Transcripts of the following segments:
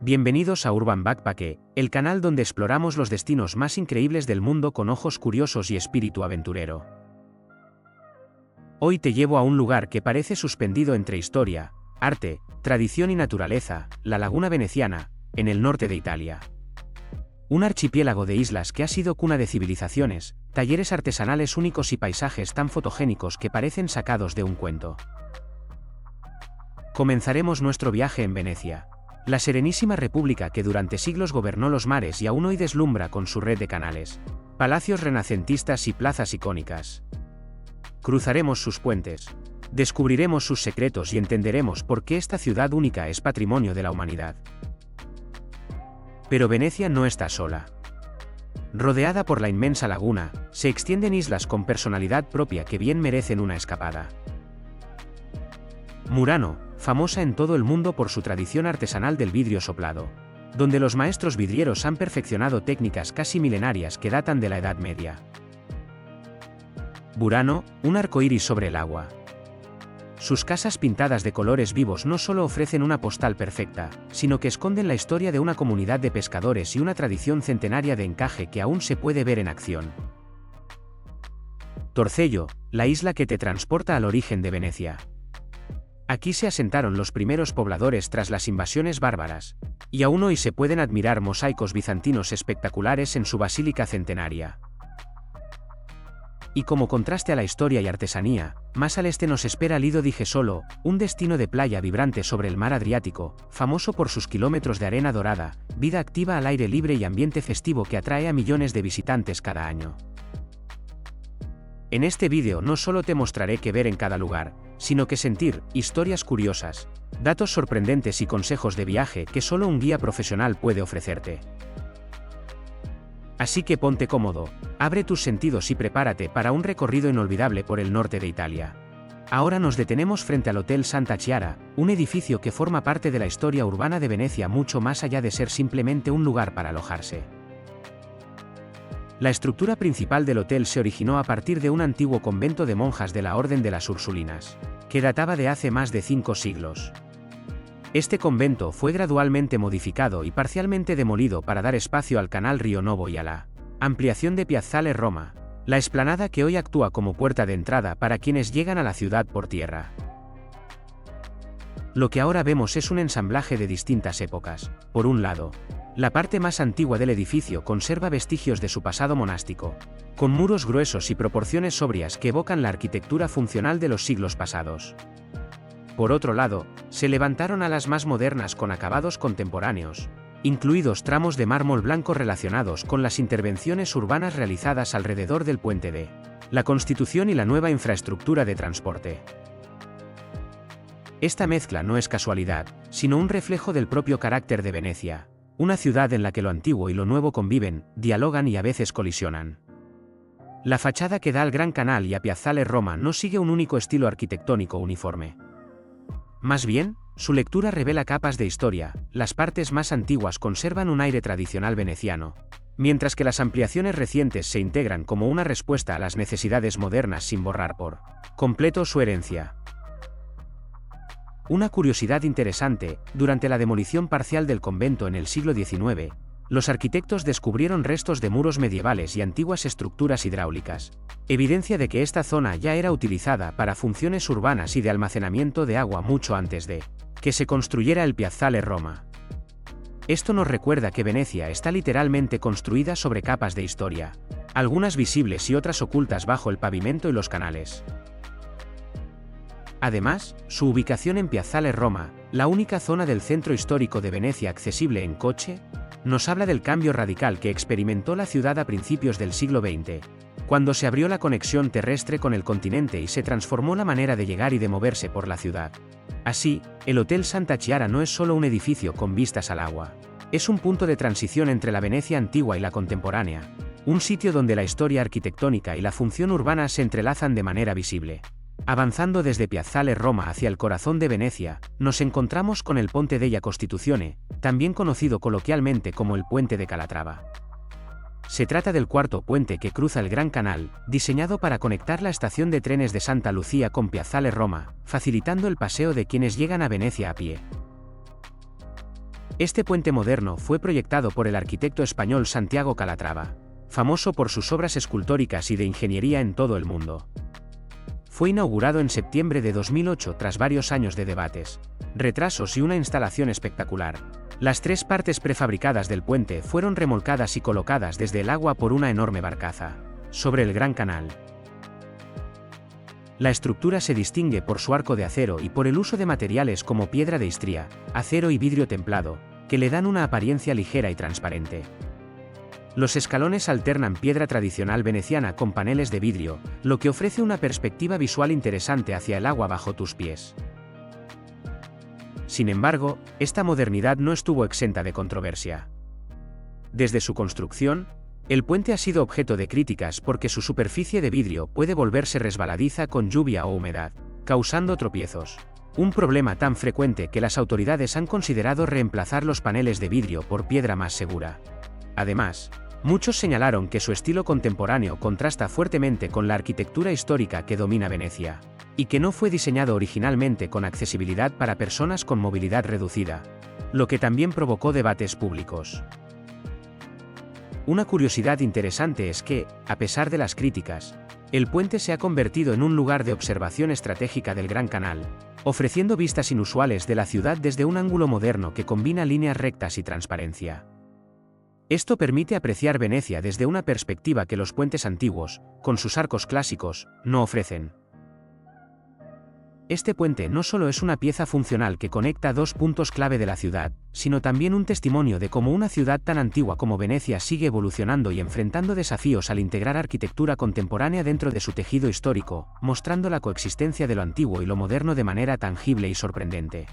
Bienvenidos a Urban Backpack, el canal donde exploramos los destinos más increíbles del mundo con ojos curiosos y espíritu aventurero. Hoy te llevo a un lugar que parece suspendido entre historia, arte, tradición y naturaleza, la Laguna Veneciana, en el norte de Italia. Un archipiélago de islas que ha sido cuna de civilizaciones, talleres artesanales únicos y paisajes tan fotogénicos que parecen sacados de un cuento. Comenzaremos nuestro viaje en Venecia, la serenísima república que durante siglos gobernó los mares y aún hoy deslumbra con su red de canales, palacios renacentistas y plazas icónicas. Cruzaremos sus puentes, descubriremos sus secretos y entenderemos por qué esta ciudad única es patrimonio de la humanidad. Pero Venecia no está sola. Rodeada por la inmensa laguna, se extienden islas con personalidad propia que bien merecen una escapada. Murano, famosa en todo el mundo por su tradición artesanal del vidrio soplado, donde los maestros vidrieros han perfeccionado técnicas casi milenarias que datan de la Edad Media. Burano, un arcoíris sobre el agua. Sus casas pintadas de colores vivos no solo ofrecen una postal perfecta, sino que esconden la historia de una comunidad de pescadores y una tradición centenaria de encaje que aún se puede ver en acción. Torcello, la isla que te transporta al origen de Venecia. Aquí se asentaron los primeros pobladores tras las invasiones bárbaras, y aún hoy se pueden admirar mosaicos bizantinos espectaculares en su basílica centenaria. Y como contraste a la historia y artesanía, más al este nos espera Lido di Jesolo, un destino de playa vibrante sobre el mar Adriático, famoso por sus kilómetros de arena dorada, vida activa al aire libre y ambiente festivo que atrae a millones de visitantes cada año. En este vídeo no solo te mostraré qué ver en cada lugar, sino que sentir, historias curiosas, datos sorprendentes y consejos de viaje que solo un guía profesional puede ofrecerte. Así que ponte cómodo, abre tus sentidos y prepárate para un recorrido inolvidable por el norte de Italia. Ahora nos detenemos frente al Hotel Santa Chiara, un edificio que forma parte de la historia urbana de Venecia mucho más allá de ser simplemente un lugar para alojarse. La estructura principal del hotel se originó a partir de un antiguo convento de monjas de la Orden de las Ursulinas, que databa de hace más de 5 siglos. Este convento fue gradualmente modificado y parcialmente demolido para dar espacio al canal Río Novo y a la ampliación de Piazzale Roma, la explanada que hoy actúa como puerta de entrada para quienes llegan a la ciudad por tierra. Lo que ahora vemos es un ensamblaje de distintas épocas. Por un lado, la parte más antigua del edificio conserva vestigios de su pasado monástico, con muros gruesos y proporciones sobrias que evocan la arquitectura funcional de los siglos pasados. Por otro lado, se levantaron alas más modernas con acabados contemporáneos, incluidos tramos de mármol blanco relacionados con las intervenciones urbanas realizadas alrededor del puente de la Constitución y la nueva infraestructura de transporte. Esta mezcla no es casualidad, sino un reflejo del propio carácter de Venecia, una ciudad en la que lo antiguo y lo nuevo conviven, dialogan y a veces colisionan. La fachada que da al Gran Canal y a Piazzale Roma no sigue un único estilo arquitectónico uniforme. Más bien, su lectura revela capas de historia, las partes más antiguas conservan un aire tradicional veneciano, mientras que las ampliaciones recientes se integran como una respuesta a las necesidades modernas sin borrar por completo su herencia. Una curiosidad interesante, durante la demolición parcial del convento en el siglo XIX, los arquitectos descubrieron restos de muros medievales y antiguas estructuras hidráulicas, evidencia de que esta zona ya era utilizada para funciones urbanas y de almacenamiento de agua mucho antes de que se construyera el Piazzale Roma. Esto nos recuerda que Venecia está literalmente construida sobre capas de historia, algunas visibles y otras ocultas bajo el pavimento y los canales. Además, su ubicación en Piazzale Roma, la única zona del centro histórico de Venecia accesible en coche, nos habla del cambio radical que experimentó la ciudad a principios del siglo XX, cuando se abrió la conexión terrestre con el continente y se transformó la manera de llegar y de moverse por la ciudad. Así, el Hotel Santa Chiara no es solo un edificio con vistas al agua, es un punto de transición entre la Venecia antigua y la contemporánea, un sitio donde la historia arquitectónica y la función urbana se entrelazan de manera visible. Avanzando desde Piazzale Roma hacia el corazón de Venecia, nos encontramos con el Ponte della Costituzione, también conocido coloquialmente como el Puente de Calatrava. Se trata del cuarto puente que cruza el Gran Canal, diseñado para conectar la estación de trenes de Santa Lucía con Piazzale Roma, facilitando el paseo de quienes llegan a Venecia a pie. Este puente moderno fue proyectado por el arquitecto español Santiago Calatrava, famoso por sus obras escultóricas y de ingeniería en todo el mundo. Fue inaugurado en septiembre de 2008 tras varios años de debates, retrasos y una instalación espectacular. Las 3 partes prefabricadas del puente fueron remolcadas y colocadas desde el agua por una enorme barcaza, sobre el Gran Canal. La estructura se distingue por su arco de acero y por el uso de materiales como piedra de Istria, acero y vidrio templado, que le dan una apariencia ligera y transparente. Los escalones alternan piedra tradicional veneciana con paneles de vidrio, lo que ofrece una perspectiva visual interesante hacia el agua bajo tus pies. Sin embargo, esta modernidad no estuvo exenta de controversia. Desde su construcción, el puente ha sido objeto de críticas porque su superficie de vidrio puede volverse resbaladiza con lluvia o humedad, causando tropiezos. Un problema tan frecuente que las autoridades han considerado reemplazar los paneles de vidrio por piedra más segura. Además, muchos señalaron que su estilo contemporáneo contrasta fuertemente con la arquitectura histórica que domina Venecia, y que no fue diseñado originalmente con accesibilidad para personas con movilidad reducida, lo que también provocó debates públicos. Una curiosidad interesante es que, a pesar de las críticas, el puente se ha convertido en un lugar de observación estratégica del Gran Canal, ofreciendo vistas inusuales de la ciudad desde un ángulo moderno que combina líneas rectas y transparencia. Esto permite apreciar Venecia desde una perspectiva que los puentes antiguos, con sus arcos clásicos, no ofrecen. Este puente no solo es una pieza funcional que conecta 2 puntos clave de la ciudad, sino también un testimonio de cómo una ciudad tan antigua como Venecia sigue evolucionando y enfrentando desafíos al integrar arquitectura contemporánea dentro de su tejido histórico, mostrando la coexistencia de lo antiguo y lo moderno de manera tangible y sorprendente.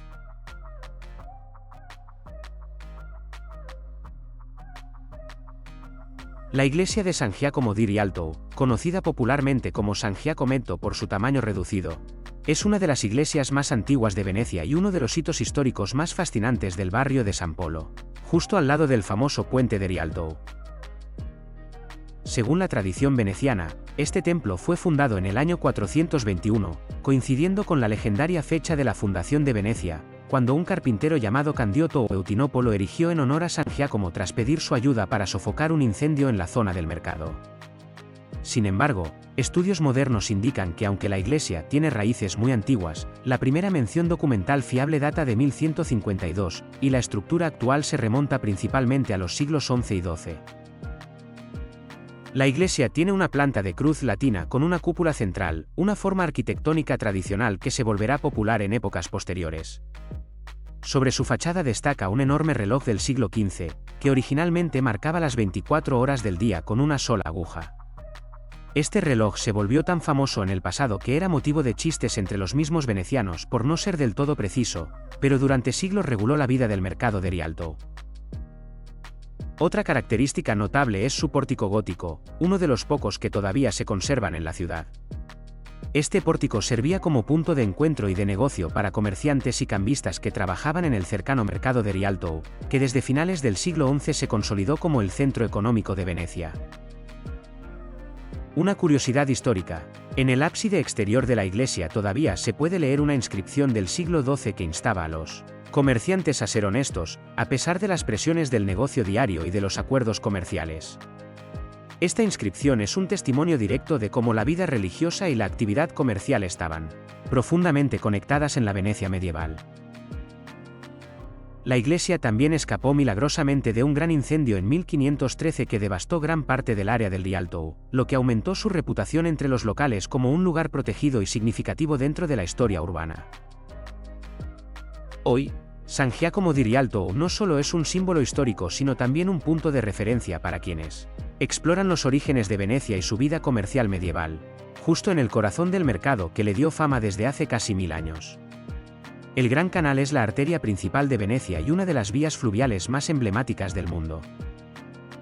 La iglesia de San Giacomo di Rialto, conocida popularmente como San Giacometto por su tamaño reducido, es una de las iglesias más antiguas de Venecia y uno de los hitos históricos más fascinantes del barrio de San Polo, justo al lado del famoso puente de Rialto. Según la tradición veneciana, este templo fue fundado en el año 421, coincidiendo con la legendaria fecha de la fundación de Venecia, cuando un carpintero llamado Candioto o Eutinopolo lo erigió en honor a San Giacomo tras pedir su ayuda para sofocar un incendio en la zona del mercado. Sin embargo, estudios modernos indican que aunque la iglesia tiene raíces muy antiguas, la primera mención documental fiable data de 1152, y la estructura actual se remonta principalmente a los siglos XI y XII. La iglesia tiene una planta de cruz latina con una cúpula central, una forma arquitectónica tradicional que se volverá popular en épocas posteriores. Sobre su fachada destaca un enorme reloj del siglo XV, que originalmente marcaba las 24 horas del día con una sola aguja. Este reloj se volvió tan famoso en el pasado que era motivo de chistes entre los mismos venecianos por no ser del todo preciso, pero durante siglos reguló la vida del mercado de Rialto. Otra característica notable es su pórtico gótico, uno de los pocos que todavía se conservan en la ciudad. Este pórtico servía como punto de encuentro y de negocio para comerciantes y cambistas que trabajaban en el cercano mercado de Rialto, que desde finales del siglo XI se consolidó como el centro económico de Venecia. Una curiosidad histórica: en el ábside exterior de la iglesia todavía se puede leer una inscripción del siglo XII que instaba a los comerciantes a ser honestos, a pesar de las presiones del negocio diario y de los acuerdos comerciales. Esta inscripción es un testimonio directo de cómo la vida religiosa y la actividad comercial estaban profundamente conectadas en la Venecia medieval. La iglesia también escapó milagrosamente de un gran incendio en 1513 que devastó gran parte del área del Rialto, lo que aumentó su reputación entre los locales como un lugar protegido y significativo dentro de la historia urbana. Hoy, San Giacomo di Rialto no solo es un símbolo histórico sino también un punto de referencia para quienes exploran los orígenes de Venecia y su vida comercial medieval, justo en el corazón del mercado que le dio fama desde hace casi 1000 años. El Gran Canal es la arteria principal de Venecia y una de las vías fluviales más emblemáticas del mundo.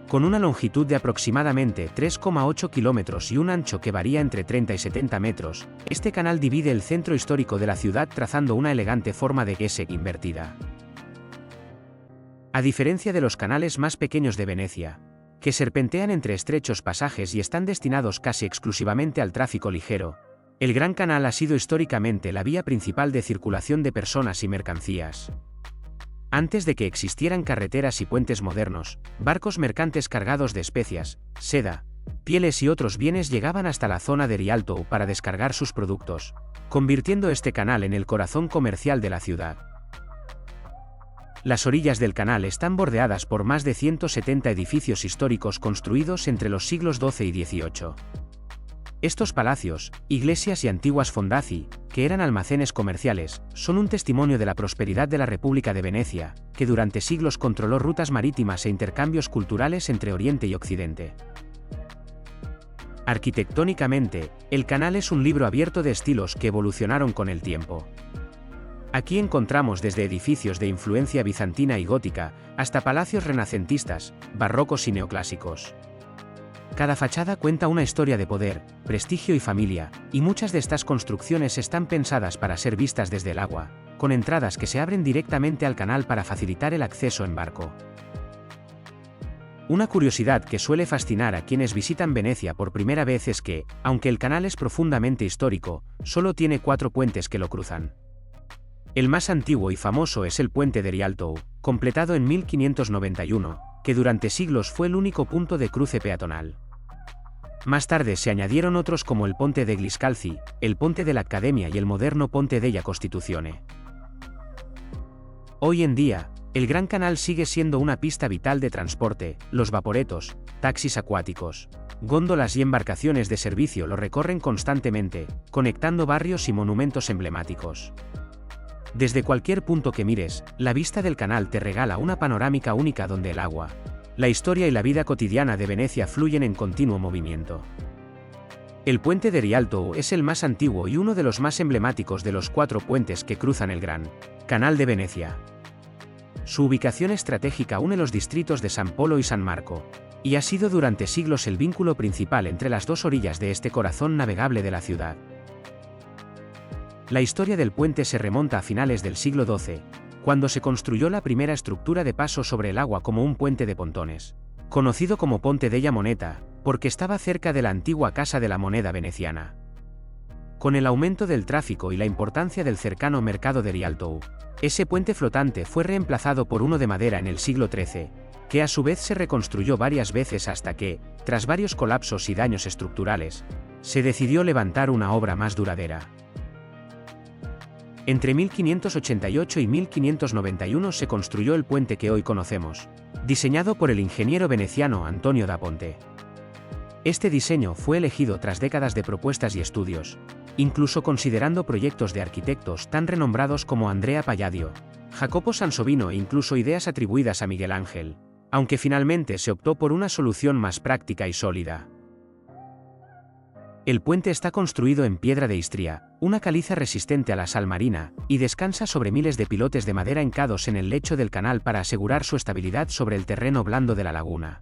Con una longitud de aproximadamente 3,8 kilómetros y un ancho que varía entre 30 y 70 metros, este canal divide el centro histórico de la ciudad trazando una elegante forma de S invertida. A diferencia de los canales más pequeños de Venecia, que serpentean entre estrechos pasajes y están destinados casi exclusivamente al tráfico ligero, el Gran Canal ha sido históricamente la vía principal de circulación de personas y mercancías. Antes de que existieran carreteras y puentes modernos, barcos mercantes cargados de especias, seda, pieles y otros bienes llegaban hasta la zona de Rialto para descargar sus productos, convirtiendo este canal en el corazón comercial de la ciudad. Las orillas del canal están bordeadas por más de 170 edificios históricos construidos entre los siglos XII y XVIII. Estos palacios, iglesias y antiguas fondaci, que eran almacenes comerciales, son un testimonio de la prosperidad de la República de Venecia, que durante siglos controló rutas marítimas e intercambios culturales entre Oriente y Occidente. Arquitectónicamente, el canal es un libro abierto de estilos que evolucionaron con el tiempo. Aquí encontramos desde edificios de influencia bizantina y gótica, hasta palacios renacentistas, barrocos y neoclásicos. Cada fachada cuenta una historia de poder, prestigio y familia, y muchas de estas construcciones están pensadas para ser vistas desde el agua, con entradas que se abren directamente al canal para facilitar el acceso en barco. Una curiosidad que suele fascinar a quienes visitan Venecia por primera vez es que, aunque el canal es profundamente histórico, solo tiene 4 puentes que lo cruzan. El más antiguo y famoso es el puente de Rialto, completado en 1591, que durante siglos fue el único punto de cruce peatonal. Más tarde se añadieron otros como el Ponte degli Scalzi, el Ponte de la Accademia y el moderno Ponte della Costituzione. Hoy en día, el Gran Canal sigue siendo una pista vital de transporte, los vaporetos, taxis acuáticos, góndolas y embarcaciones de servicio lo recorren constantemente, conectando barrios y monumentos emblemáticos. Desde cualquier punto que mires, la vista del canal te regala una panorámica única donde el agua, la historia y la vida cotidiana de Venecia fluyen en continuo movimiento. El puente de Rialto es el más antiguo y uno de los más emblemáticos de los 4 puentes que cruzan el Gran Canal de Venecia. Su ubicación estratégica une los distritos de San Polo y San Marco, y ha sido durante siglos el vínculo principal entre las 2 orillas de este corazón navegable de la ciudad. La historia del puente se remonta a finales del siglo XII, cuando se construyó la primera estructura de paso sobre el agua como un puente de pontones, conocido como Ponte della Moneta, porque estaba cerca de la antigua Casa de la Moneda veneciana. Con el aumento del tráfico y la importancia del cercano mercado de Rialto, ese puente flotante fue reemplazado por uno de madera en el siglo XIII, que a su vez se reconstruyó varias veces hasta que, tras varios colapsos y daños estructurales, se decidió levantar una obra más duradera. Entre 1588 y 1591 se construyó el puente que hoy conocemos, diseñado por el ingeniero veneciano Antonio da Ponte. Este diseño fue elegido tras décadas de propuestas y estudios, incluso considerando proyectos de arquitectos tan renombrados como Andrea Palladio, Jacopo Sansovino e incluso ideas atribuidas a Miguel Ángel, aunque finalmente se optó por una solución más práctica y sólida. El puente está construido en piedra de Istria, una caliza resistente a la sal marina, y descansa sobre miles de pilotes de madera hincados en el lecho del canal para asegurar su estabilidad sobre el terreno blando de la laguna.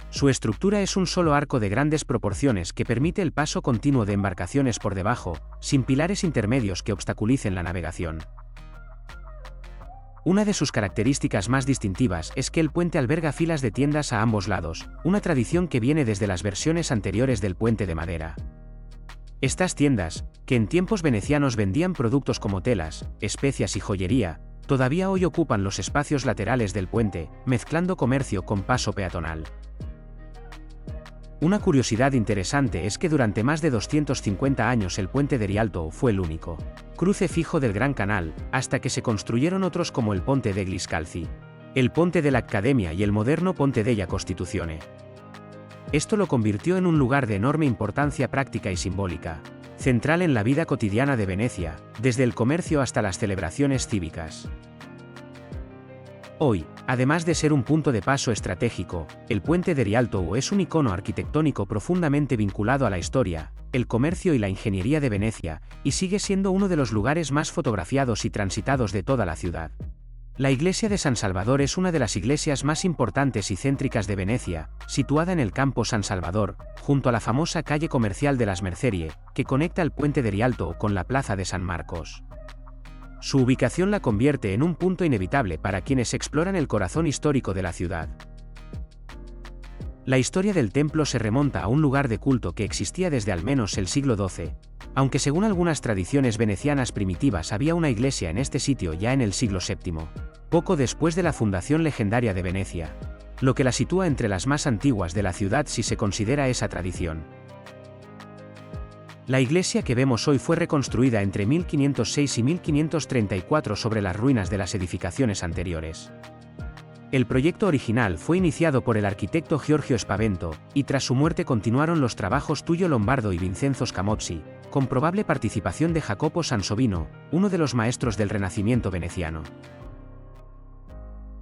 Su estructura es un solo arco de grandes proporciones que permite el paso continuo de embarcaciones por debajo, sin pilares intermedios que obstaculicen la navegación. Una de sus características más distintivas es que el puente alberga filas de tiendas a ambos lados, una tradición que viene desde las versiones anteriores del puente de madera. Estas tiendas, que en tiempos venecianos vendían productos como telas, especias y joyería, todavía hoy ocupan los espacios laterales del puente, mezclando comercio con paso peatonal. Una curiosidad interesante es que durante más de 250 años el puente de Rialto fue el único cruce fijo del Gran Canal, hasta que se construyeron otros como el Ponte degli Scalzi, el Ponte de la Accademia y el moderno Ponte della Costituzione. Esto lo convirtió en un lugar de enorme importancia práctica y simbólica, central en la vida cotidiana de Venecia, desde el comercio hasta las celebraciones cívicas. Hoy, además de ser un punto de paso estratégico, el puente de Rialto es un icono arquitectónico profundamente vinculado a la historia, el comercio y la ingeniería de Venecia, y sigue siendo uno de los lugares más fotografiados y transitados de toda la ciudad. La iglesia de San Salvador es una de las iglesias más importantes y céntricas de Venecia, situada en el Campo San Salvador, junto a la famosa calle comercial de las Mercerie, que conecta el puente de Rialto con la plaza de San Marcos. Su ubicación la convierte en un punto inevitable para quienes exploran el corazón histórico de la ciudad. La historia del templo se remonta a un lugar de culto que existía desde al menos el siglo XII, Aunque según algunas tradiciones venecianas primitivas había una iglesia en este sitio ya en el siglo VII, poco después de la fundación legendaria de Venecia, lo que la sitúa entre las más antiguas de la ciudad si se considera esa tradición. La iglesia que vemos hoy fue reconstruida entre 1506 y 1534 sobre las ruinas de las edificaciones anteriores. El proyecto original fue iniciado por el arquitecto Giorgio Spavento, y tras su muerte continuaron los trabajos Tullio Lombardo y Vincenzo Scamozzi, con probable participación de Jacopo Sansovino, uno de los maestros del Renacimiento veneciano.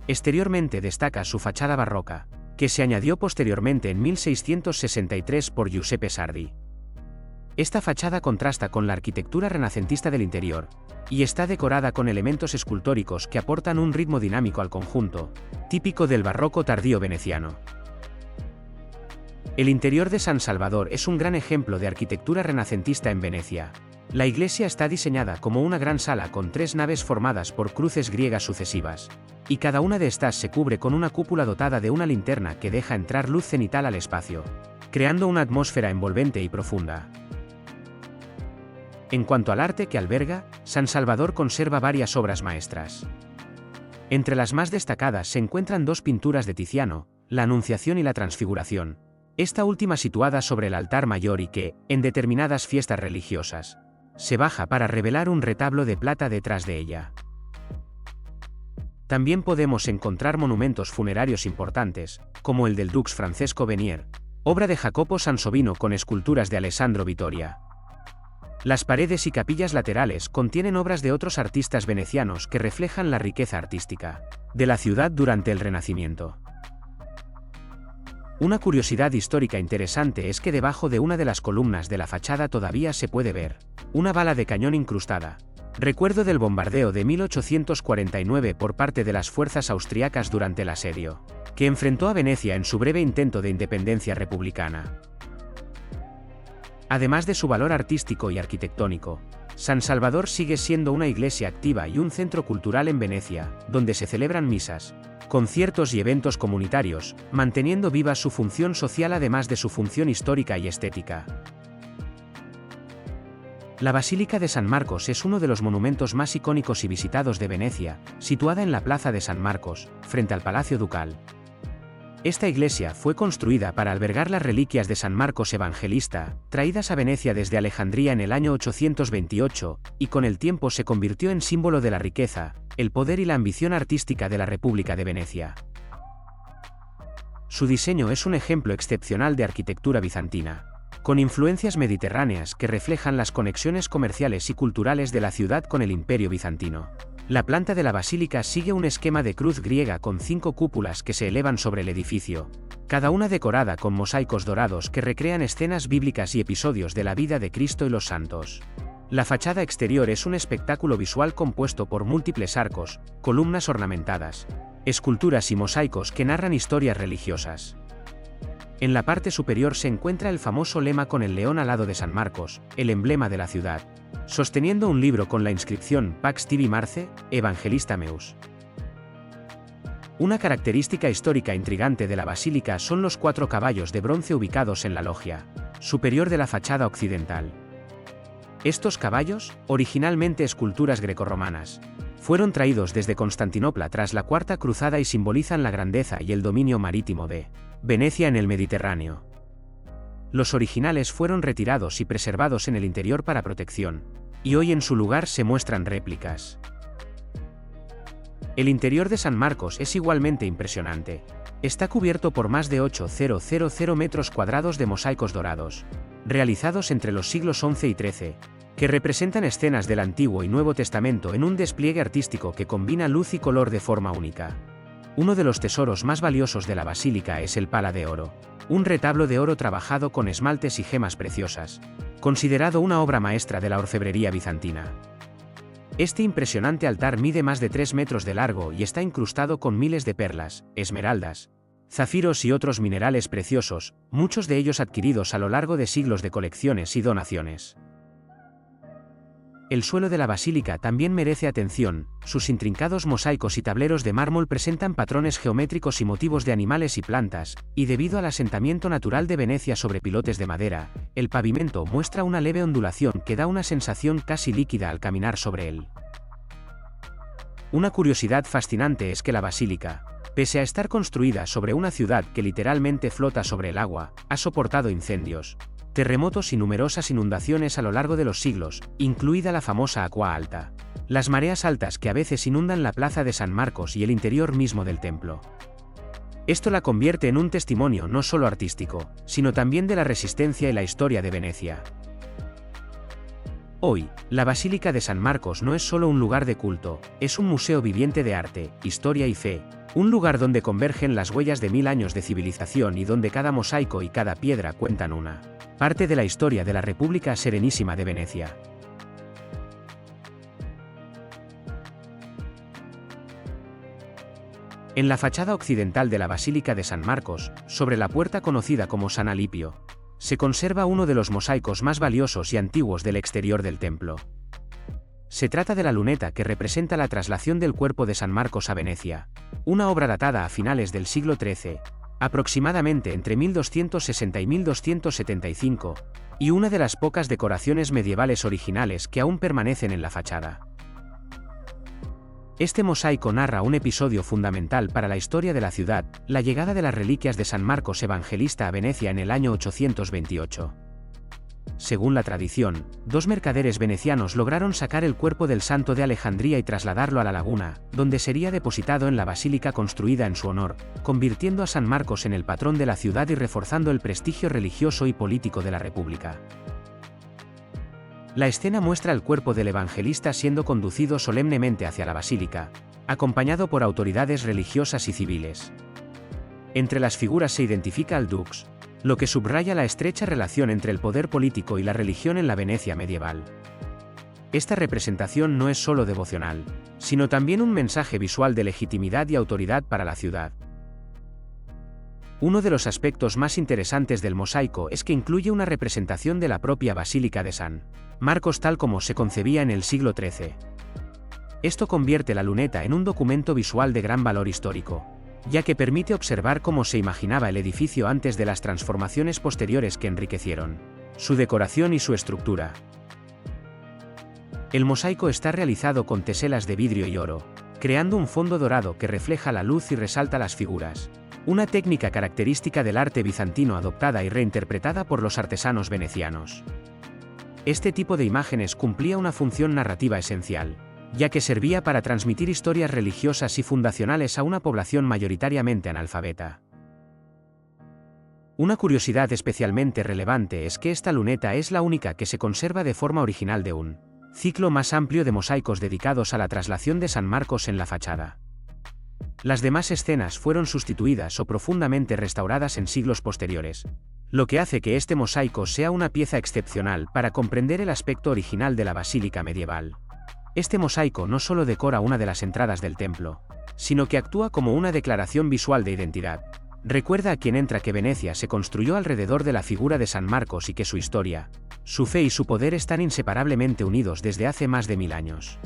Exteriormente destaca su fachada barroca, que se añadió posteriormente en 1663 por Giuseppe Sardi. Esta fachada contrasta con la arquitectura renacentista del interior, y está decorada con elementos escultóricos que aportan un ritmo dinámico al conjunto, típico del barroco tardío veneciano. El interior de San Salvador es un gran ejemplo de arquitectura renacentista en Venecia. La iglesia está diseñada como una gran sala con 3 naves formadas por cruces griegas sucesivas, y cada una de estas se cubre con una cúpula dotada de una linterna que deja entrar luz cenital al espacio, creando una atmósfera envolvente y profunda. En cuanto al arte que alberga, San Salvador conserva varias obras maestras. Entre las más destacadas se encuentran 2 pinturas de Tiziano, la Anunciación y la Transfiguración, esta última situada sobre el altar mayor y que, en determinadas fiestas religiosas, se baja para revelar un retablo de plata detrás de ella. También podemos encontrar monumentos funerarios importantes, como el del Dux Francesco Venier, obra de Jacopo Sansovino con esculturas de Alessandro Vittoria. Las paredes y capillas laterales contienen obras de otros artistas venecianos que reflejan la riqueza artística de la ciudad durante el Renacimiento. Una curiosidad histórica interesante es que debajo de una de las columnas de la fachada todavía se puede ver una bala de cañón incrustada, recuerdo del bombardeo de 1849 por parte de las fuerzas austriacas durante el asedio, que enfrentó a Venecia en su breve intento de independencia republicana. Además de su valor artístico y arquitectónico, San Salvador sigue siendo una iglesia activa y un centro cultural en Venecia, donde se celebran misas, conciertos y eventos comunitarios, manteniendo viva su función social además de su función histórica y estética. La Basílica de San Marcos es uno de los monumentos más icónicos y visitados de Venecia, situada en la Plaza de San Marcos, frente al Palacio Ducal. Esta iglesia fue construida para albergar las reliquias de San Marcos Evangelista, traídas a Venecia desde Alejandría en el año 828, y con el tiempo se convirtió en símbolo de la riqueza, el poder y la ambición artística de la República de Venecia. Su diseño es un ejemplo excepcional de arquitectura bizantina, con influencias mediterráneas que reflejan las conexiones comerciales y culturales de la ciudad con el Imperio bizantino. La planta de la basílica sigue un esquema de cruz griega con 5 cúpulas que se elevan sobre el edificio, cada una decorada con mosaicos dorados que recrean escenas bíblicas y episodios de la vida de Cristo y los santos. La fachada exterior es un espectáculo visual compuesto por múltiples arcos, columnas ornamentadas, esculturas y mosaicos que narran historias religiosas. En la parte superior se encuentra el famoso lema con el león alado de San Marcos, el emblema de la ciudad, sosteniendo un libro con la inscripción Pax Tibi Marce, Evangelista Meus. Una característica histórica intrigante de la basílica son los 4 caballos de bronce ubicados en la loggia superior de la fachada occidental. Estos caballos, originalmente esculturas grecorromanas, fueron traídos desde Constantinopla tras la Cuarta Cruzada y simbolizan la grandeza y el dominio marítimo de Venecia en el Mediterráneo. Los originales fueron retirados y preservados en el interior para protección, y hoy en su lugar se muestran réplicas. El interior de San Marcos es igualmente impresionante. Está cubierto por más de 8.000 metros cuadrados de mosaicos dorados, realizados entre los siglos XI y XIII, que representan escenas del Antiguo y Nuevo Testamento en un despliegue artístico que combina luz y color de forma única. Uno de los tesoros más valiosos de la basílica es el Pala de Oro, un retablo de oro trabajado con esmaltes y gemas preciosas, considerado una obra maestra de la orfebrería bizantina. Este impresionante altar mide más de 3 metros de largo y está incrustado con miles de perlas, esmeraldas, zafiros y otros minerales preciosos, muchos de ellos adquiridos a lo largo de siglos de colecciones y donaciones. El suelo de la basílica también merece atención, sus intrincados mosaicos y tableros de mármol presentan patrones geométricos y motivos de animales y plantas, y debido al asentamiento natural de Venecia sobre pilotes de madera, el pavimento muestra una leve ondulación que da una sensación casi líquida al caminar sobre él. Una curiosidad fascinante es que la basílica, pese a estar construida sobre una ciudad que literalmente flota sobre el agua, ha soportado incendios, terremotos y numerosas inundaciones a lo largo de los siglos, incluida la famosa Aqua Alta. Las mareas altas que a veces inundan la plaza de San Marcos y el interior mismo del templo. Esto la convierte en un testimonio no solo artístico, sino también de la resistencia y la historia de Venecia. Hoy, la Basílica de San Marcos no es solo un lugar de culto, es un museo viviente de arte, historia y fe, un lugar donde convergen las huellas de 1000 años de civilización y donde cada mosaico y cada piedra cuentan una parte de la historia de la República Serenísima de Venecia. En la fachada occidental de la Basílica de San Marcos, sobre la puerta conocida como San Alipio, se conserva uno de los mosaicos más valiosos y antiguos del exterior del templo. Se trata de la luneta que representa la traslación del cuerpo de San Marcos a Venecia, una obra datada a finales del siglo XIII, aproximadamente entre 1260 y 1275, y una de las pocas decoraciones medievales originales que aún permanecen en la fachada. Este mosaico narra un episodio fundamental para la historia de la ciudad, la llegada de las reliquias de San Marcos Evangelista a Venecia en el año 828. Según la tradición, dos mercaderes venecianos lograron sacar el cuerpo del santo de Alejandría y trasladarlo a la laguna, donde sería depositado en la basílica construida en su honor, convirtiendo a San Marcos en el patrón de la ciudad y reforzando el prestigio religioso y político de la República. La escena muestra el cuerpo del evangelista siendo conducido solemnemente hacia la basílica, acompañado por autoridades religiosas y civiles. Entre las figuras se identifica al dux, lo que subraya la estrecha relación entre el poder político y la religión en la Venecia medieval. Esta representación no es solo devocional, sino también un mensaje visual de legitimidad y autoridad para la ciudad. Uno de los aspectos más interesantes del mosaico es que incluye una representación de la propia Basílica de San Marcos tal como se concebía en el siglo XIII. Esto convierte la luneta en un documento visual de gran valor histórico, ya que permite observar cómo se imaginaba el edificio antes de las transformaciones posteriores que enriquecieron su decoración y su estructura. El mosaico está realizado con teselas de vidrio y oro, creando un fondo dorado que refleja la luz y resalta las figuras, una técnica característica del arte bizantino adoptada y reinterpretada por los artesanos venecianos. Este tipo de imágenes cumplía una función narrativa esencial, ya que servía para transmitir historias religiosas y fundacionales a una población mayoritariamente analfabeta. Una curiosidad especialmente relevante es que esta luneta es la única que se conserva de forma original de un ciclo más amplio de mosaicos dedicados a la traslación de San Marcos en la fachada. Las demás escenas fueron sustituidas o profundamente restauradas en siglos posteriores, lo que hace que este mosaico sea una pieza excepcional para comprender el aspecto original de la basílica medieval. Este mosaico no solo decora una de las entradas del templo, sino que actúa como una declaración visual de identidad. Recuerda a quien entra que Venecia se construyó alrededor de la figura de San Marcos y que su historia, su fe y su poder están inseparablemente unidos desde hace más de 1000 años.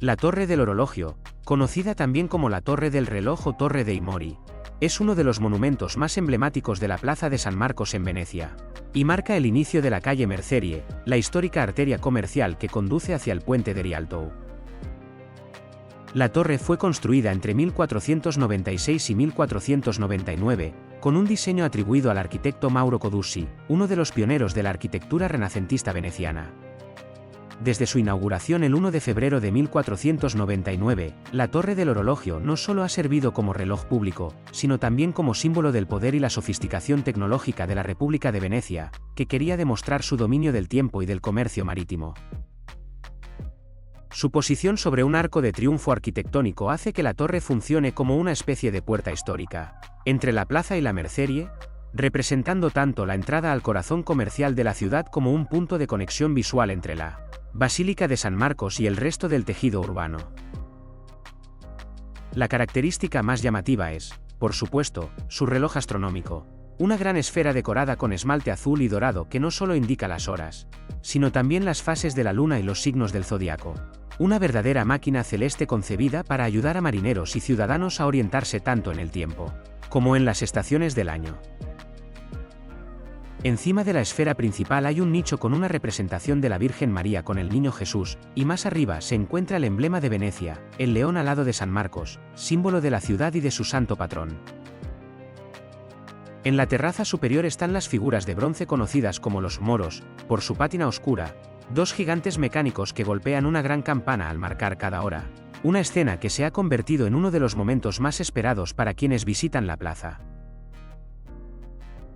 La Torre del Orologio, conocida también como la Torre del Reloj o Torre dei Mori, es uno de los monumentos más emblemáticos de la Plaza de San Marcos en Venecia, y marca el inicio de la calle Mercerie, la histórica arteria comercial que conduce hacia el puente de Rialto. La torre fue construida entre 1496 y 1499, con un diseño atribuido al arquitecto Mauro Coduzzi, uno de los pioneros de la arquitectura renacentista veneciana. Desde su inauguración el 1 de febrero de 1499, la Torre del Orologio no solo ha servido como reloj público, sino también como símbolo del poder y la sofisticación tecnológica de la República de Venecia, que quería demostrar su dominio del tiempo y del comercio marítimo. Su posición sobre un arco de triunfo arquitectónico hace que la torre funcione como una especie de puerta histórica, entre la plaza y la Mercerie, representando tanto la entrada al corazón comercial de la ciudad como un punto de conexión visual entre la Basílica de San Marcos y el resto del tejido urbano. La característica más llamativa es, por supuesto, su reloj astronómico, Una gran esfera decorada con esmalte azul y dorado que no solo indica las horas, sino también las fases de la luna y los signos del zodiaco. Una verdadera máquina celeste concebida para ayudar a marineros y ciudadanos a orientarse tanto en el tiempo como en las estaciones del año. Encima de la esfera principal hay un nicho con una representación de la Virgen María con el Niño Jesús, y más arriba se encuentra el emblema de Venecia, el león alado de San Marcos, símbolo de la ciudad y de su santo patrón. En la terraza superior están las figuras de bronce conocidas como los moros, por su pátina oscura, dos gigantes mecánicos que golpean una gran campana al marcar cada hora, una escena que se ha convertido en uno de los momentos más esperados para quienes visitan la plaza.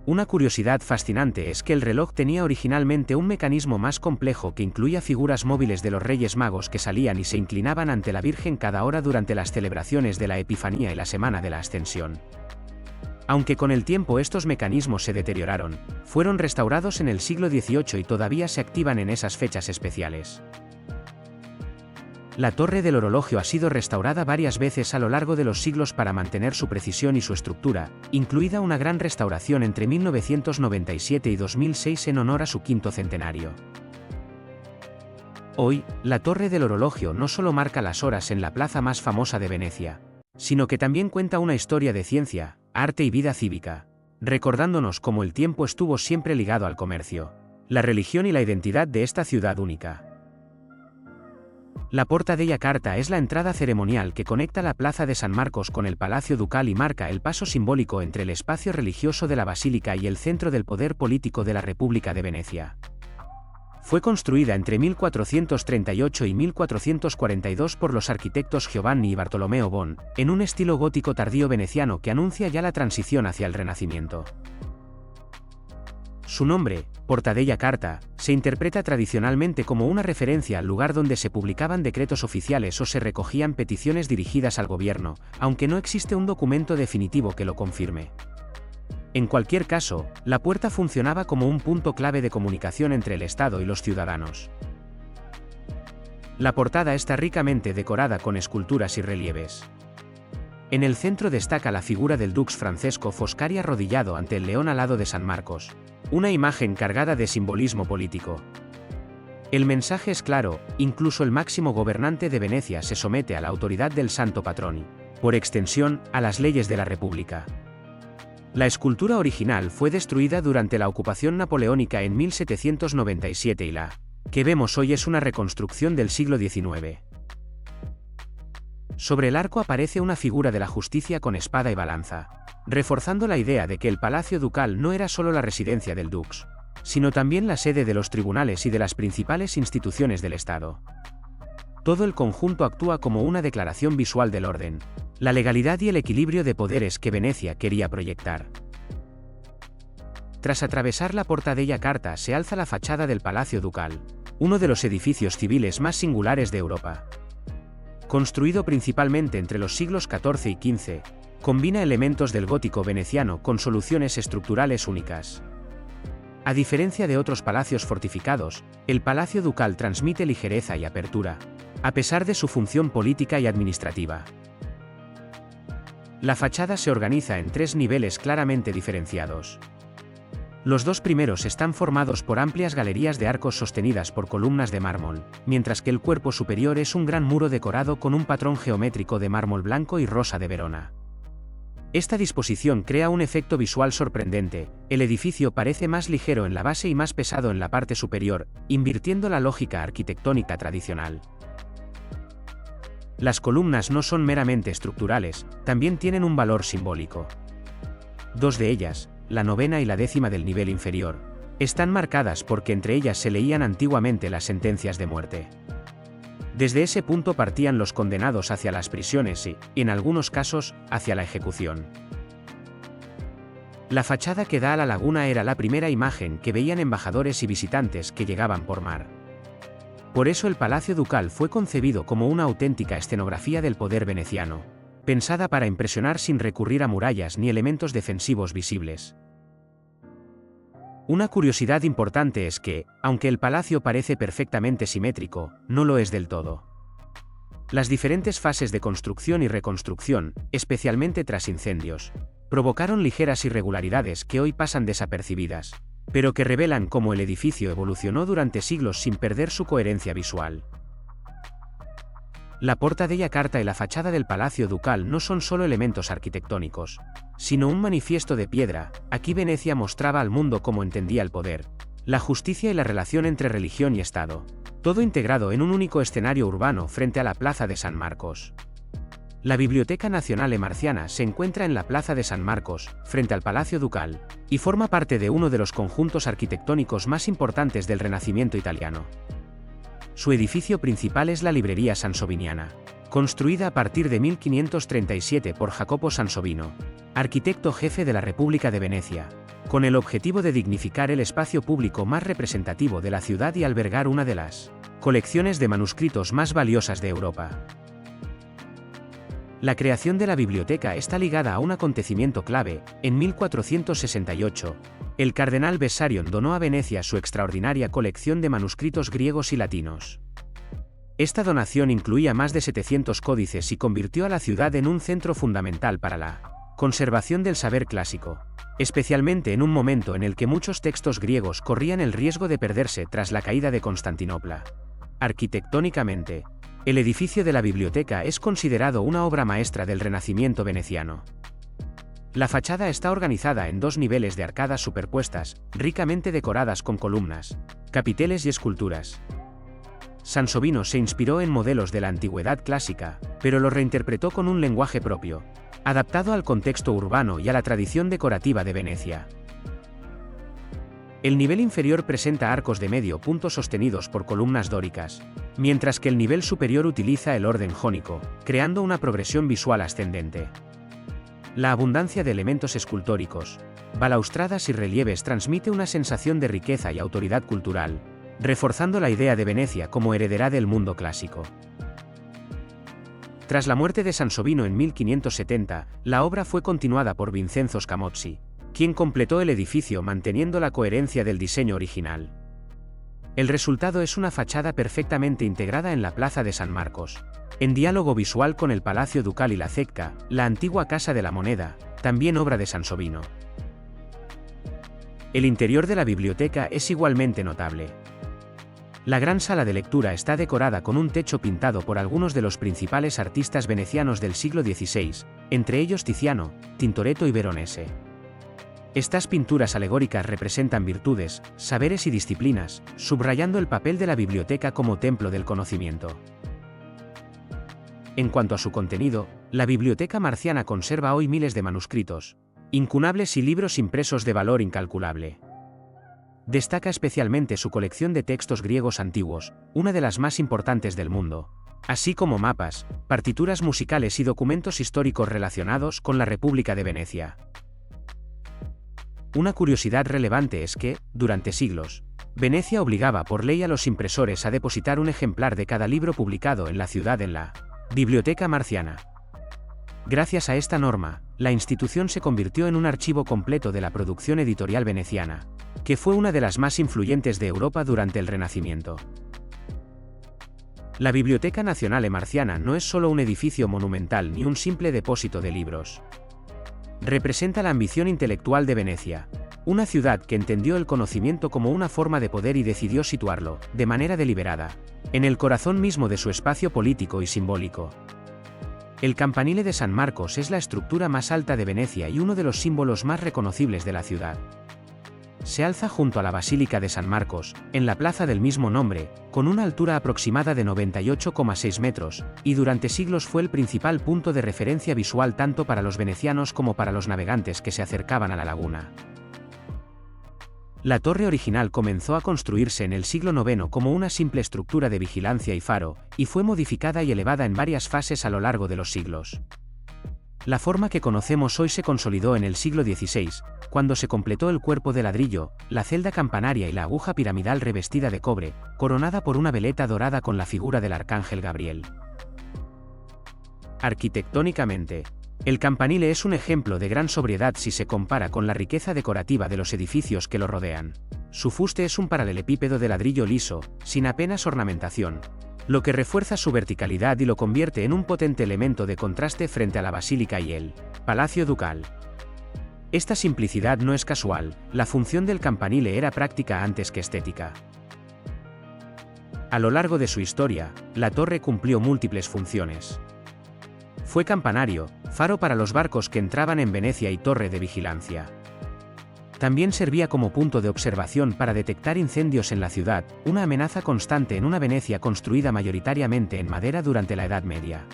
Una curiosidad fascinante es que el reloj tenía originalmente un mecanismo más complejo que incluía figuras móviles de los Reyes Magos que salían y se inclinaban ante la Virgen cada hora durante las celebraciones de la Epifanía y la Semana de la Ascensión. Aunque con el tiempo estos mecanismos se deterioraron, fueron restaurados en el siglo XVIII y todavía se activan en esas fechas especiales. La torre del orologio ha sido restaurada varias veces a lo largo de los siglos para mantener su precisión y su estructura, incluida una gran restauración entre 1997 y 2006 en honor a su quinto centenario. Hoy, la torre del orologio no solo marca las horas en la plaza más famosa de Venecia, sino que también cuenta una historia de ciencia, arte y vida cívica, recordándonos cómo el tiempo estuvo siempre ligado al comercio, la religión y la identidad de esta ciudad única. La Porta della Carta es la entrada ceremonial que conecta la Plaza de San Marcos con el Palacio Ducal y marca el paso simbólico entre el espacio religioso de la Basílica y el centro del poder político de la República de Venecia. Fue construida entre 1438 y 1442 por los arquitectos Giovanni y Bartolomeo Bon, en un estilo gótico tardío veneciano que anuncia ya la transición hacia el Renacimiento. Su nombre, Porta della Carta, se interpreta tradicionalmente como una referencia al lugar donde se publicaban decretos oficiales o se recogían peticiones dirigidas al gobierno, aunque no existe un documento definitivo que lo confirme. En cualquier caso, la puerta funcionaba como un punto clave de comunicación entre el Estado y los ciudadanos. La portada está ricamente decorada con esculturas y relieves. En el centro destaca la figura del dux Francesco Foscari arrodillado ante el león alado de San Marcos, una imagen cargada de simbolismo político. El mensaje es claro: incluso el máximo gobernante de Venecia se somete a la autoridad del Santo Patrón y, por extensión, a las leyes de la República. La escultura original fue destruida durante la ocupación napoleónica en 1797 y la que vemos hoy es una reconstrucción del siglo XIX. Sobre el arco aparece una figura de la justicia con espada y balanza, reforzando la idea de que el Palacio Ducal no era solo la residencia del dux, sino también la sede de los tribunales y de las principales instituciones del Estado. Todo el conjunto actúa como una declaración visual del orden, la legalidad y el equilibrio de poderes que Venecia quería proyectar. Tras atravesar la Porta della Carta se alza la fachada del Palacio Ducal, uno de los edificios civiles más singulares de Europa. Construido principalmente entre los siglos XIV y XV, combina elementos del gótico veneciano con soluciones estructurales únicas. A diferencia de otros palacios fortificados, el Palacio Ducal transmite ligereza y apertura, a pesar de su función política y administrativa. La fachada se organiza en tres niveles claramente diferenciados. Los dos primeros están formados por amplias galerías de arcos sostenidas por columnas de mármol, mientras que el cuerpo superior es un gran muro decorado con un patrón geométrico de mármol blanco y rosa de Verona. Esta disposición crea un efecto visual sorprendente: el edificio parece más ligero en la base y más pesado en la parte superior, invirtiendo la lógica arquitectónica tradicional. Las columnas no son meramente estructurales, también tienen un valor simbólico. Dos de ellas, la novena y la décima del nivel inferior, están marcadas porque entre ellas se leían antiguamente las sentencias de muerte. Desde ese punto partían los condenados hacia las prisiones y, en algunos casos, hacia la ejecución. La fachada que da a la laguna era la primera imagen que veían embajadores y visitantes que llegaban por mar. Por eso el Palacio Ducal fue concebido como una auténtica escenografía del poder veneciano, pensada para impresionar sin recurrir a murallas ni elementos defensivos visibles. Una curiosidad importante es que, aunque el palacio parece perfectamente simétrico, no lo es del todo. Las diferentes fases de construcción y reconstrucción, especialmente tras incendios, provocaron ligeras irregularidades que hoy pasan desapercibidas, pero que revelan cómo el edificio evolucionó durante siglos sin perder su coherencia visual. La Porta della Carta y la fachada del Palacio Ducal no son solo elementos arquitectónicos, sino un manifiesto de piedra. Aquí Venecia mostraba al mundo cómo entendía el poder, la justicia y la relación entre religión y Estado, todo integrado en un único escenario urbano frente a la Plaza de San Marcos. La Biblioteca Nazionale Marciana se encuentra en la Plaza de San Marcos, frente al Palacio Ducal, y forma parte de uno de los conjuntos arquitectónicos más importantes del Renacimiento italiano. Su edificio principal es la Librería Sansoviniana, construida a partir de 1537 por Jacopo Sansovino, arquitecto jefe de la República de Venecia, con el objetivo de dignificar el espacio público más representativo de la ciudad y albergar una de las colecciones de manuscritos más valiosas de Europa. La creación de la biblioteca está ligada a un acontecimiento clave. En 1468, el cardenal Bessarion donó a Venecia su extraordinaria colección de manuscritos griegos y latinos. Esta donación incluía más de 700 códices y convirtió a la ciudad en un centro fundamental para la conservación del saber clásico, especialmente en un momento en el que muchos textos griegos corrían el riesgo de perderse tras la caída de Constantinopla. Arquitectónicamente, el edificio de la biblioteca es considerado una obra maestra del Renacimiento veneciano. La fachada está organizada en dos niveles de arcadas superpuestas, ricamente decoradas con columnas, capiteles y esculturas. Sansovino se inspiró en modelos de la antigüedad clásica, pero lo reinterpretó con un lenguaje propio, adaptado al contexto urbano y a la tradición decorativa de Venecia. El nivel inferior presenta arcos de medio punto sostenidos por columnas dóricas, mientras que el nivel superior utiliza el orden jónico, creando una progresión visual ascendente. La abundancia de elementos escultóricos, balaustradas y relieves transmite una sensación de riqueza y autoridad cultural, reforzando la idea de Venecia como heredera del mundo clásico. Tras la muerte de Sansovino en 1570, la obra fue continuada por Vincenzo Scamozzi, quien completó el edificio manteniendo la coherencia del diseño original. El resultado es una fachada perfectamente integrada en la Plaza de San Marcos, en diálogo visual con el Palacio Ducal y la Zecca, la antigua Casa de la Moneda, también obra de Sansovino. El interior de la biblioteca es igualmente notable. La gran sala de lectura está decorada con un techo pintado por algunos de los principales artistas venecianos del siglo XVI, entre ellos Tiziano, Tintoretto y Veronese. Estas pinturas alegóricas representan virtudes, saberes y disciplinas, subrayando el papel de la biblioteca como templo del conocimiento. En cuanto a su contenido, la Biblioteca Marciana conserva hoy miles de manuscritos, incunables y libros impresos de valor incalculable. Destaca especialmente su colección de textos griegos antiguos, una de las más importantes del mundo, así como mapas, partituras musicales y documentos históricos relacionados con la República de Venecia. Una curiosidad relevante es que, durante siglos, Venecia obligaba por ley a los impresores a depositar un ejemplar de cada libro publicado en la ciudad en la Biblioteca Marciana. Gracias a esta norma, la institución se convirtió en un archivo completo de la producción editorial veneciana, que fue una de las más influyentes de Europa durante el Renacimiento. La Biblioteca Nazionale Marciana no es solo un edificio monumental ni un simple depósito de libros. Representa la ambición intelectual de Venecia, una ciudad que entendió el conocimiento como una forma de poder y decidió situarlo, de manera deliberada, en el corazón mismo de su espacio político y simbólico. El campanile de San Marcos es la estructura más alta de Venecia y uno de los símbolos más reconocibles de la ciudad. Se alza junto a la Basílica de San Marcos, en la plaza del mismo nombre, con una altura aproximada de 98,6 metros, y durante siglos fue el principal punto de referencia visual tanto para los venecianos como para los navegantes que se acercaban a la laguna. La torre original comenzó a construirse en el siglo IX como una simple estructura de vigilancia y faro, y fue modificada y elevada en varias fases a lo largo de los siglos. La forma que conocemos hoy se consolidó en el siglo XVI, cuando se completó el cuerpo de ladrillo, la celda campanaria y la aguja piramidal revestida de cobre, coronada por una veleta dorada con la figura del arcángel Gabriel. Arquitectónicamente, el campanile es un ejemplo de gran sobriedad si se compara con la riqueza decorativa de los edificios que lo rodean. Su fuste es un paralelepípedo de ladrillo liso, sin apenas ornamentación, lo que refuerza su verticalidad y lo convierte en un potente elemento de contraste frente a la basílica y el Palacio Ducal. Esta simplicidad no es casual, la función del campanile era práctica antes que estética. A lo largo de su historia, la torre cumplió múltiples funciones. Fue campanario, faro para los barcos que entraban en Venecia y torre de vigilancia. También servía como punto de observación para detectar incendios en la ciudad, una amenaza constante en una Venecia construida mayoritariamente en madera durante la Edad Media.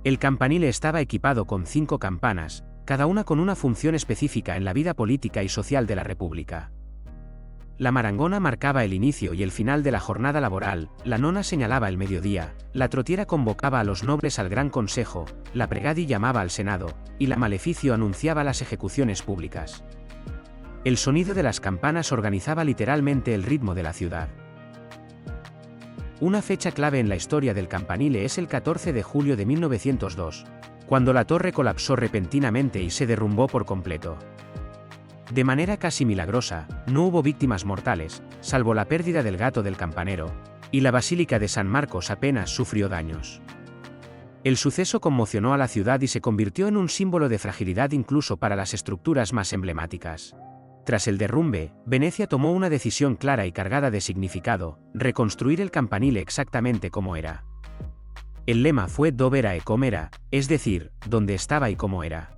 El campanile estaba equipado con 5 campanas, cada una con una función específica en la vida política y social de la República. La marangona marcaba el inicio y el final de la jornada laboral, la nona señalaba el mediodía, la trotiera convocaba a los nobles al Gran Consejo, la pregadi llamaba al Senado, y la maleficio anunciaba las ejecuciones públicas. El sonido de las campanas organizaba literalmente el ritmo de la ciudad. Una fecha clave en la historia del campanile es el 14 de julio de 1902, cuando la torre colapsó repentinamente y se derrumbó por completo. De manera casi milagrosa, no hubo víctimas mortales, salvo la pérdida del gato del campanero, y la Basílica de San Marcos apenas sufrió daños. El suceso conmocionó a la ciudad y se convirtió en un símbolo de fragilidad incluso para las estructuras más emblemáticas. Tras el derrumbe, Venecia tomó una decisión clara y cargada de significado: reconstruir el campanile exactamente como era. El lema fue Dov'era e com'era, es decir, dónde estaba y cómo era.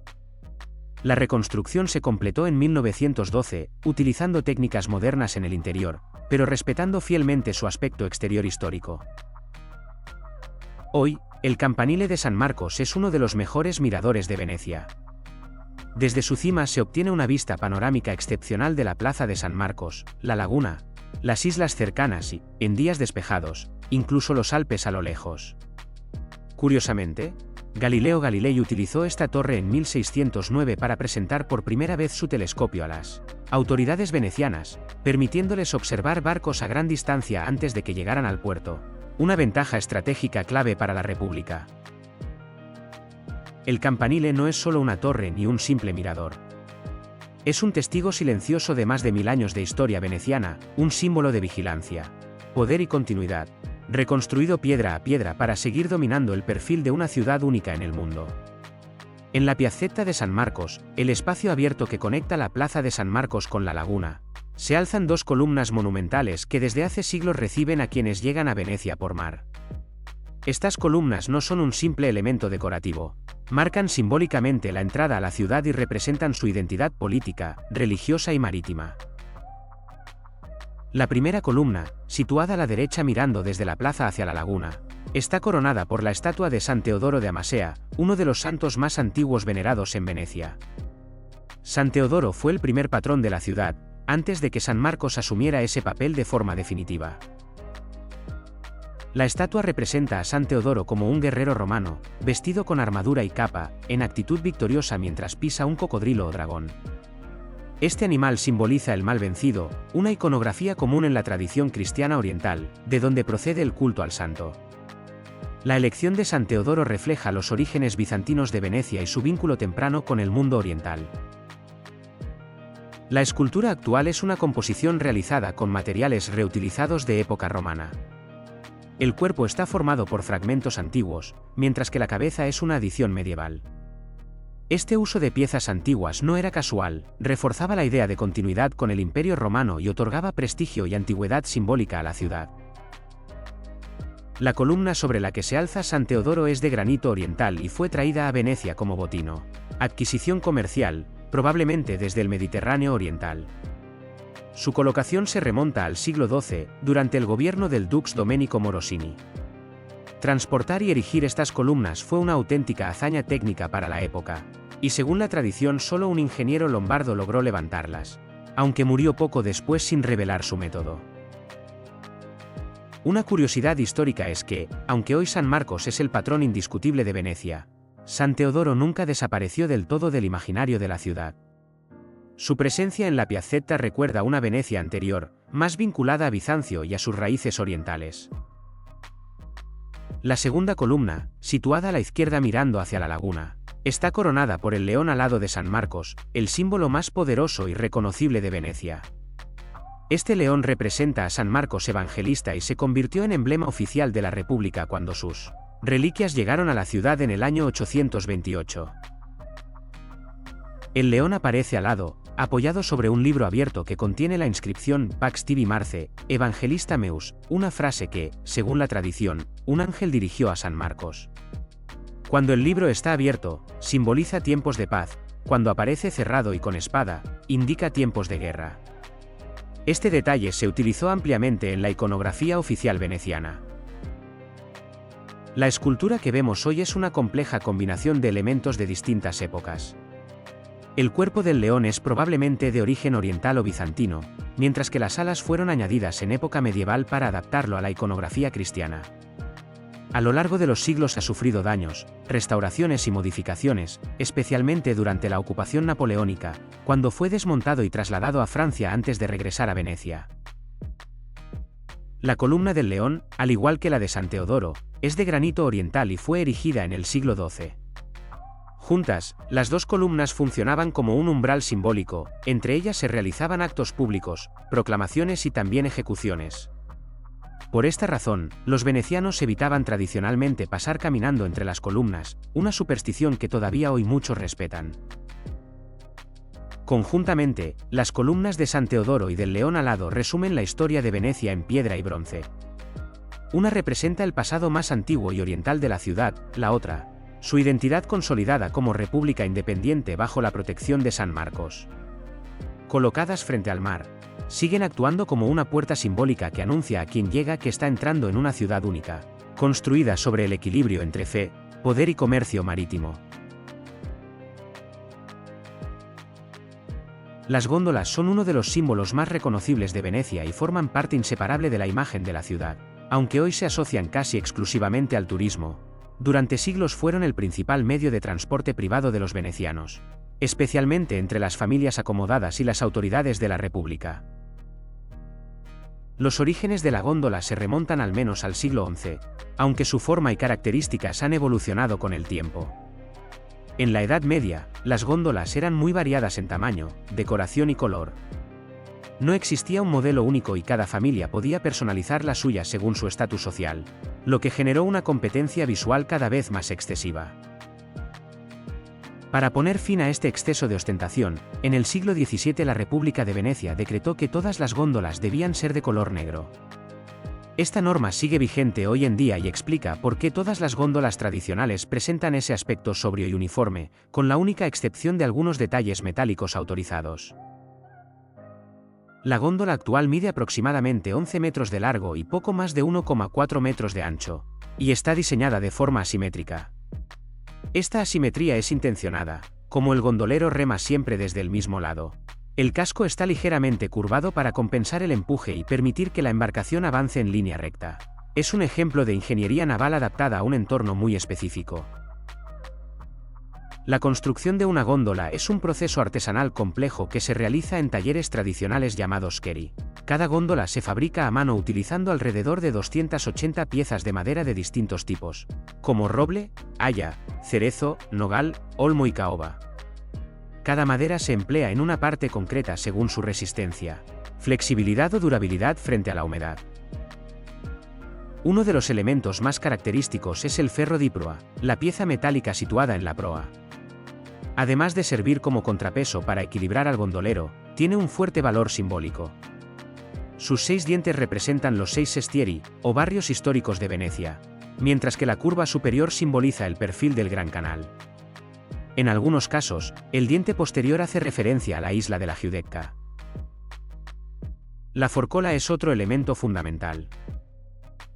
La reconstrucción se completó en 1912, utilizando técnicas modernas en el interior, pero respetando fielmente su aspecto exterior histórico. Hoy, el campanile de San Marcos es uno de los mejores miradores de Venecia. Desde su cima se obtiene una vista panorámica excepcional de la plaza de San Marcos, la laguna, las islas cercanas y, en días despejados, incluso los Alpes a lo lejos. Curiosamente, Galileo Galilei utilizó esta torre en 1609 para presentar por primera vez su telescopio a las autoridades venecianas, permitiéndoles observar barcos a gran distancia antes de que llegaran al puerto, una ventaja estratégica clave para la República. El campanile no es solo una torre ni un simple mirador. Es un testigo silencioso de más de 1000 años de historia veneciana, un símbolo de vigilancia, poder y continuidad, reconstruido piedra a piedra para seguir dominando el perfil de una ciudad única en el mundo. En la Piazzetta de San Marcos, el espacio abierto que conecta la plaza de San Marcos con la laguna, se alzan 2 columnas monumentales que desde hace siglos reciben a quienes llegan a Venecia por mar. Estas columnas no son un simple elemento decorativo, marcan simbólicamente la entrada a la ciudad y representan su identidad política, religiosa y marítima. La primera columna, situada a la derecha mirando desde la plaza hacia la laguna, está coronada por la estatua de San Teodoro de Amasea, uno de los santos más antiguos venerados en Venecia. San Teodoro fue el primer patrón de la ciudad, antes de que San Marcos asumiera ese papel de forma definitiva. La estatua representa a San Teodoro como un guerrero romano, vestido con armadura y capa, en actitud victoriosa mientras pisa un cocodrilo o dragón. Este animal simboliza el mal vencido, una iconografía común en la tradición cristiana oriental, de donde procede el culto al santo. La elección de San Teodoro refleja los orígenes bizantinos de Venecia y su vínculo temprano con el mundo oriental. La escultura actual es una composición realizada con materiales reutilizados de época romana. El cuerpo está formado por fragmentos antiguos, mientras que la cabeza es una adición medieval. Este uso de piezas antiguas no era casual, reforzaba la idea de continuidad con el Imperio Romano y otorgaba prestigio y antigüedad simbólica a la ciudad. La columna sobre la que se alza San Teodoro es de granito oriental y fue traída a Venecia como botino, adquisición comercial, probablemente desde el Mediterráneo oriental. Su colocación se remonta al siglo XII, durante el gobierno del dux Domenico Morosini. Transportar y erigir estas columnas fue una auténtica hazaña técnica para la época, y según la tradición solo un ingeniero lombardo logró levantarlas, aunque murió poco después sin revelar su método. Una curiosidad histórica es que, aunque hoy San Marcos es el patrón indiscutible de Venecia, San Teodoro nunca desapareció del todo del imaginario de la ciudad. Su presencia en la Piazzetta recuerda una Venecia anterior, más vinculada a Bizancio y a sus raíces orientales. La segunda columna, situada a la izquierda mirando hacia la laguna, está coronada por el león alado de San Marcos, el símbolo más poderoso y reconocible de Venecia. Este león representa a San Marcos Evangelista y se convirtió en emblema oficial de la República cuando sus reliquias llegaron a la ciudad en el año 828. El león aparece al lado, apoyado sobre un libro abierto que contiene la inscripción Pax tibi Marce, Evangelista meus, una frase que, según la tradición, un ángel dirigió a San Marcos. Cuando el libro está abierto, simboliza tiempos de paz, cuando aparece cerrado y con espada, indica tiempos de guerra. Este detalle se utilizó ampliamente en la iconografía oficial veneciana. La escultura que vemos hoy es una compleja combinación de elementos de distintas épocas. El cuerpo del león es probablemente de origen oriental o bizantino, mientras que las alas fueron añadidas en época medieval para adaptarlo a la iconografía cristiana. A lo largo de los siglos ha sufrido daños, restauraciones y modificaciones, especialmente durante la ocupación napoleónica, cuando fue desmontado y trasladado a Francia antes de regresar a Venecia. La columna del león, al igual que la de San Teodoro, es de granito oriental y fue erigida en el siglo XII. Juntas, las dos columnas funcionaban como un umbral simbólico, entre ellas se realizaban actos públicos, proclamaciones y también ejecuciones. Por esta razón, los venecianos evitaban tradicionalmente pasar caminando entre las columnas, una superstición que todavía hoy muchos respetan. Conjuntamente, las columnas de San Teodoro y del León alado resumen la historia de Venecia en piedra y bronce. Una representa el pasado más antiguo y oriental de la ciudad, la otra, su identidad consolidada como república independiente bajo la protección de San Marcos. Colocadas frente al mar, siguen actuando como una puerta simbólica que anuncia a quien llega que está entrando en una ciudad única, construida sobre el equilibrio entre fe, poder y comercio marítimo. Las góndolas son uno de los símbolos más reconocibles de Venecia y forman parte inseparable de la imagen de la ciudad, aunque hoy se asocian casi exclusivamente al turismo. Durante siglos fueron el principal medio de transporte privado de los venecianos, especialmente entre las familias acomodadas y las autoridades de la República. Los orígenes de la góndola se remontan al menos al siglo XI, aunque su forma y características han evolucionado con el tiempo. En la Edad Media, las góndolas eran muy variadas en tamaño, decoración y color. No existía un modelo único y cada familia podía personalizar la suya según su estatus social, lo que generó una competencia visual cada vez más excesiva. Para poner fin a este exceso de ostentación, en el siglo XVII la República de Venecia decretó que todas las góndolas debían ser de color negro. Esta norma sigue vigente hoy en día y explica por qué todas las góndolas tradicionales presentan ese aspecto sobrio y uniforme, con la única excepción de algunos detalles metálicos autorizados. La góndola actual mide aproximadamente 11 metros de largo y poco más de 1,4 metros de ancho, y está diseñada de forma asimétrica. Esta asimetría es intencionada, como el gondolero rema siempre desde el mismo lado. El casco está ligeramente curvado para compensar el empuje y permitir que la embarcación avance en línea recta. Es un ejemplo de ingeniería naval adaptada a un entorno muy específico. La construcción de una góndola es un proceso artesanal complejo que se realiza en talleres tradicionales llamados keri. Cada góndola se fabrica a mano utilizando alrededor de 280 piezas de madera de distintos tipos, como roble, haya, cerezo, nogal, olmo y caoba. Cada madera se emplea en una parte concreta según su resistencia, flexibilidad o durabilidad frente a la humedad. Uno de los elementos más característicos es el ferro di proa, la pieza metálica situada en la proa. Además de servir como contrapeso para equilibrar al gondolero, tiene un fuerte valor simbólico. Sus 6 dientes representan los 6 sestieri, o barrios históricos de Venecia, mientras que la curva superior simboliza el perfil del Gran Canal. En algunos casos, el diente posterior hace referencia a la isla de la Giudecca. La forcola es otro elemento fundamental.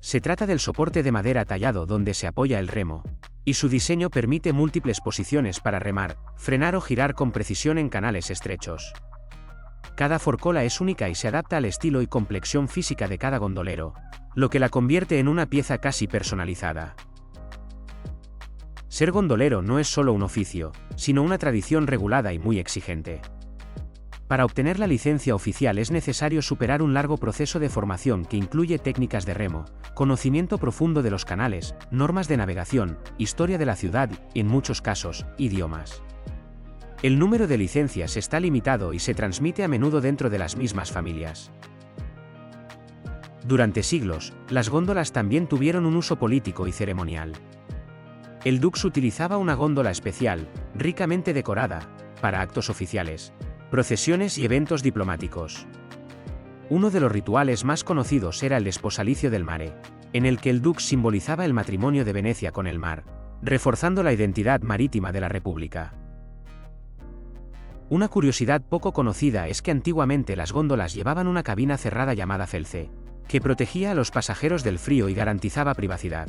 Se trata del soporte de madera tallado donde se apoya el remo, y su diseño permite múltiples posiciones para remar, frenar o girar con precisión en canales estrechos. Cada forcola es única y se adapta al estilo y complexión física de cada gondolero, lo que la convierte en una pieza casi personalizada. Ser gondolero no es solo un oficio, sino una tradición regulada y muy exigente. Para obtener la licencia oficial es necesario superar un largo proceso de formación que incluye técnicas de remo, conocimiento profundo de los canales, normas de navegación, historia de la ciudad y, en muchos casos, idiomas. El número de licencias está limitado y se transmite a menudo dentro de las mismas familias. Durante siglos, las góndolas también tuvieron un uso político y ceremonial. El dux utilizaba una góndola especial, ricamente decorada, para actos oficiales, procesiones y eventos diplomáticos. Uno de los rituales más conocidos era el desposalicio del mare, en el que el dux simbolizaba el matrimonio de Venecia con el mar, reforzando la identidad marítima de la República. Una curiosidad poco conocida es que antiguamente las góndolas llevaban una cabina cerrada llamada felce, que protegía a los pasajeros del frío y garantizaba privacidad.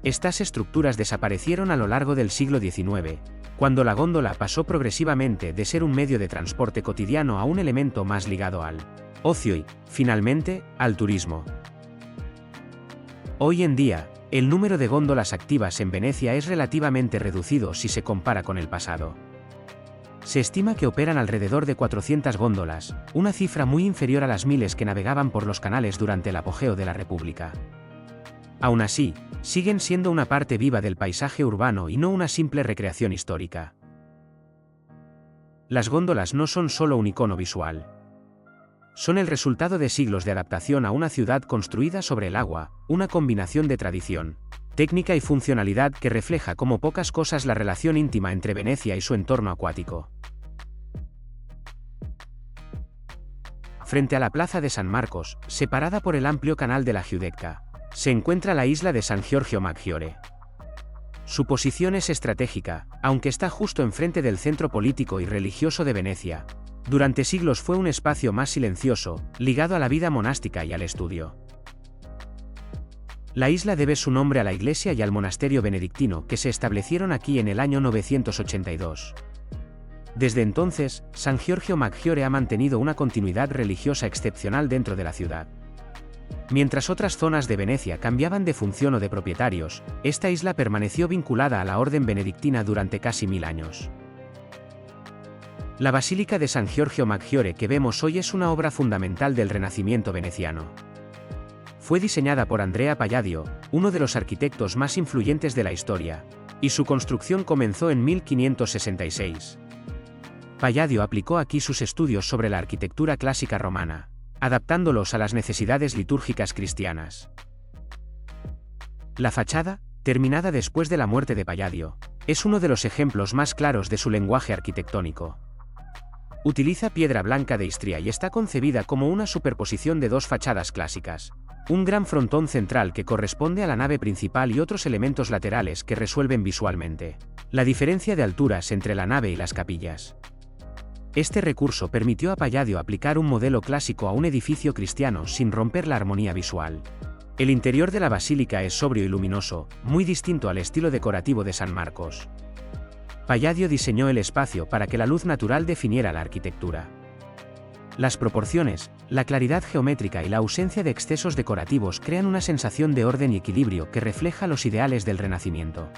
Estas estructuras desaparecieron a lo largo del siglo XIX, cuando la góndola pasó progresivamente de ser un medio de transporte cotidiano a un elemento más ligado al ocio y, finalmente, al turismo. Hoy en día, el número de góndolas activas en Venecia es relativamente reducido si se compara con el pasado. Se estima que operan alrededor de 400 góndolas, una cifra muy inferior a las miles que navegaban por los canales durante el apogeo de la República. Aún así, siguen siendo una parte viva del paisaje urbano y no una simple recreación histórica. Las góndolas no son solo un icono visual. Son el resultado de siglos de adaptación a una ciudad construida sobre el agua, una combinación de tradición, técnica y funcionalidad que refleja como pocas cosas la relación íntima entre Venecia y su entorno acuático. Frente a la plaza de San Marcos, separada por el amplio canal de la Giudecca, se encuentra la isla de San Giorgio Maggiore. Su posición es estratégica, aunque está justo enfrente del centro político y religioso de Venecia. Durante siglos fue un espacio más silencioso, ligado a la vida monástica y al estudio. La isla debe su nombre a la iglesia y al monasterio benedictino que se establecieron aquí en el año 982. Desde entonces, San Giorgio Maggiore ha mantenido una continuidad religiosa excepcional dentro de la ciudad. Mientras otras zonas de Venecia cambiaban de función o de propietarios, esta isla permaneció vinculada a la orden benedictina durante casi 1000 años. La Basílica de San Giorgio Maggiore que vemos hoy es una obra fundamental del Renacimiento veneciano. Fue diseñada por Andrea Palladio, uno de los arquitectos más influyentes de la historia, y su construcción comenzó en 1566. Palladio aplicó aquí sus estudios sobre la arquitectura clásica romana, adaptándolos a las necesidades litúrgicas cristianas. La fachada, terminada después de la muerte de Palladio, es uno de los ejemplos más claros de su lenguaje arquitectónico. Utiliza piedra blanca de Istria y está concebida como una superposición de dos fachadas clásicas, un gran frontón central que corresponde a la nave principal y otros elementos laterales que resuelven visualmente la diferencia de alturas entre la nave y las capillas. Este recurso permitió a Palladio aplicar un modelo clásico a un edificio cristiano sin romper la armonía visual. El interior de la basílica es sobrio y luminoso, muy distinto al estilo decorativo de San Marcos. Palladio diseñó el espacio para que la luz natural definiera la arquitectura. Las proporciones, la claridad geométrica y la ausencia de excesos decorativos crean una sensación de orden y equilibrio que refleja los ideales del Renacimiento.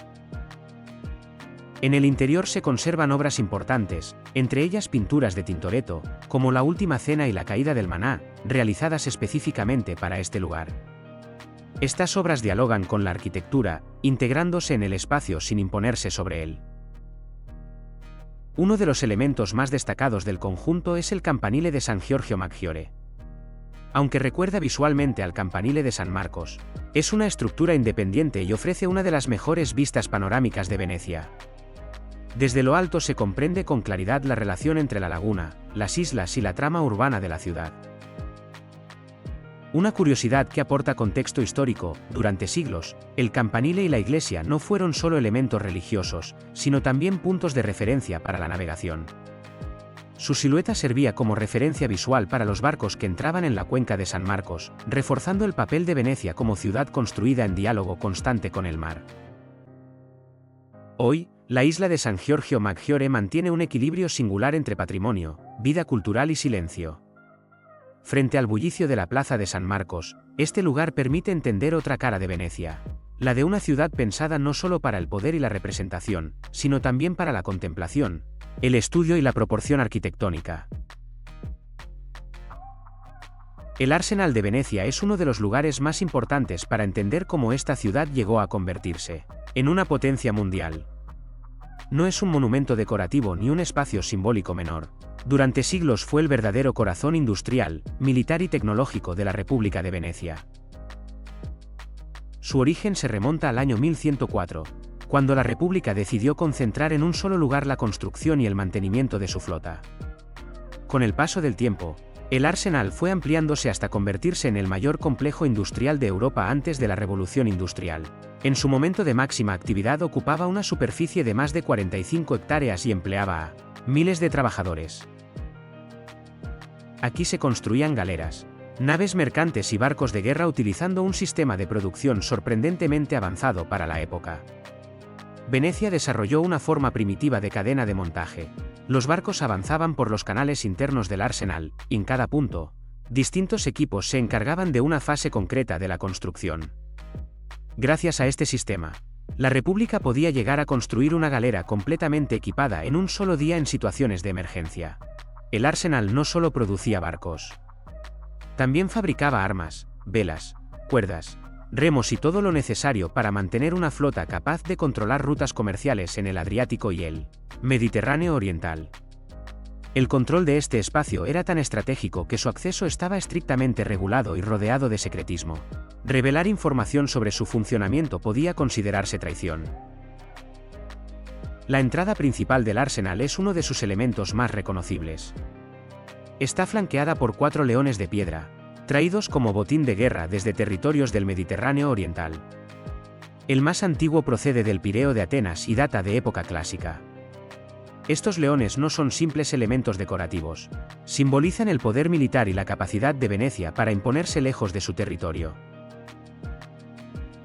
En el interior se conservan obras importantes, entre ellas pinturas de Tintoretto, como La Última Cena y La Caída del Maná, realizadas específicamente para este lugar. Estas obras dialogan con la arquitectura, integrándose en el espacio sin imponerse sobre él. Uno de los elementos más destacados del conjunto es el campanile de San Giorgio Maggiore. Aunque recuerda visualmente al campanile de San Marcos, es una estructura independiente y ofrece una de las mejores vistas panorámicas de Venecia. Desde lo alto se comprende con claridad la relación entre la laguna, las islas y la trama urbana de la ciudad. Una curiosidad que aporta contexto histórico: durante siglos, el campanile y la iglesia no fueron solo elementos religiosos, sino también puntos de referencia para la navegación. Su silueta servía como referencia visual para los barcos que entraban en la cuenca de San Marcos, reforzando el papel de Venecia como ciudad construida en diálogo constante con el mar. Hoy, la isla de San Giorgio Maggiore mantiene un equilibrio singular entre patrimonio, vida cultural y silencio. Frente al bullicio de la plaza de San Marcos, este lugar permite entender otra cara de Venecia, la de una ciudad pensada no solo para el poder y la representación, sino también para la contemplación, el estudio y la proporción arquitectónica. El Arsenal de Venecia es uno de los lugares más importantes para entender cómo esta ciudad llegó a convertirse en una potencia mundial. No es un monumento decorativo ni un espacio simbólico menor. Durante siglos fue el verdadero corazón industrial, militar y tecnológico de la República de Venecia. Su origen se remonta al año 1104, cuando la República decidió concentrar en un solo lugar la construcción y el mantenimiento de su flota. Con el paso del tiempo, el arsenal fue ampliándose hasta convertirse en el mayor complejo industrial de Europa antes de la Revolución Industrial. En su momento de máxima actividad ocupaba una superficie de más de 45 hectáreas y empleaba a miles de trabajadores. Aquí se construían galeras, naves mercantes y barcos de guerra utilizando un sistema de producción sorprendentemente avanzado para la época. Venecia desarrolló una forma primitiva de cadena de montaje. Los barcos avanzaban por los canales internos del arsenal, y en cada punto, distintos equipos se encargaban de una fase concreta de la construcción. Gracias a este sistema, la República podía llegar a construir una galera completamente equipada en un solo día en situaciones de emergencia. El arsenal no solo producía barcos. También fabricaba armas, velas, cuerdas, remos y todo lo necesario para mantener una flota capaz de controlar rutas comerciales en el Adriático y el Mediterráneo Oriental. El control de este espacio era tan estratégico que su acceso estaba estrictamente regulado y rodeado de secretismo. Revelar información sobre su funcionamiento podía considerarse traición. La entrada principal del arsenal es uno de sus elementos más reconocibles. Está flanqueada por 4 leones de piedra, traídos como botín de guerra desde territorios del Mediterráneo Oriental. El más antiguo procede del Pireo de Atenas y data de época clásica. Estos leones no son simples elementos decorativos, simbolizan el poder militar y la capacidad de Venecia para imponerse lejos de su territorio.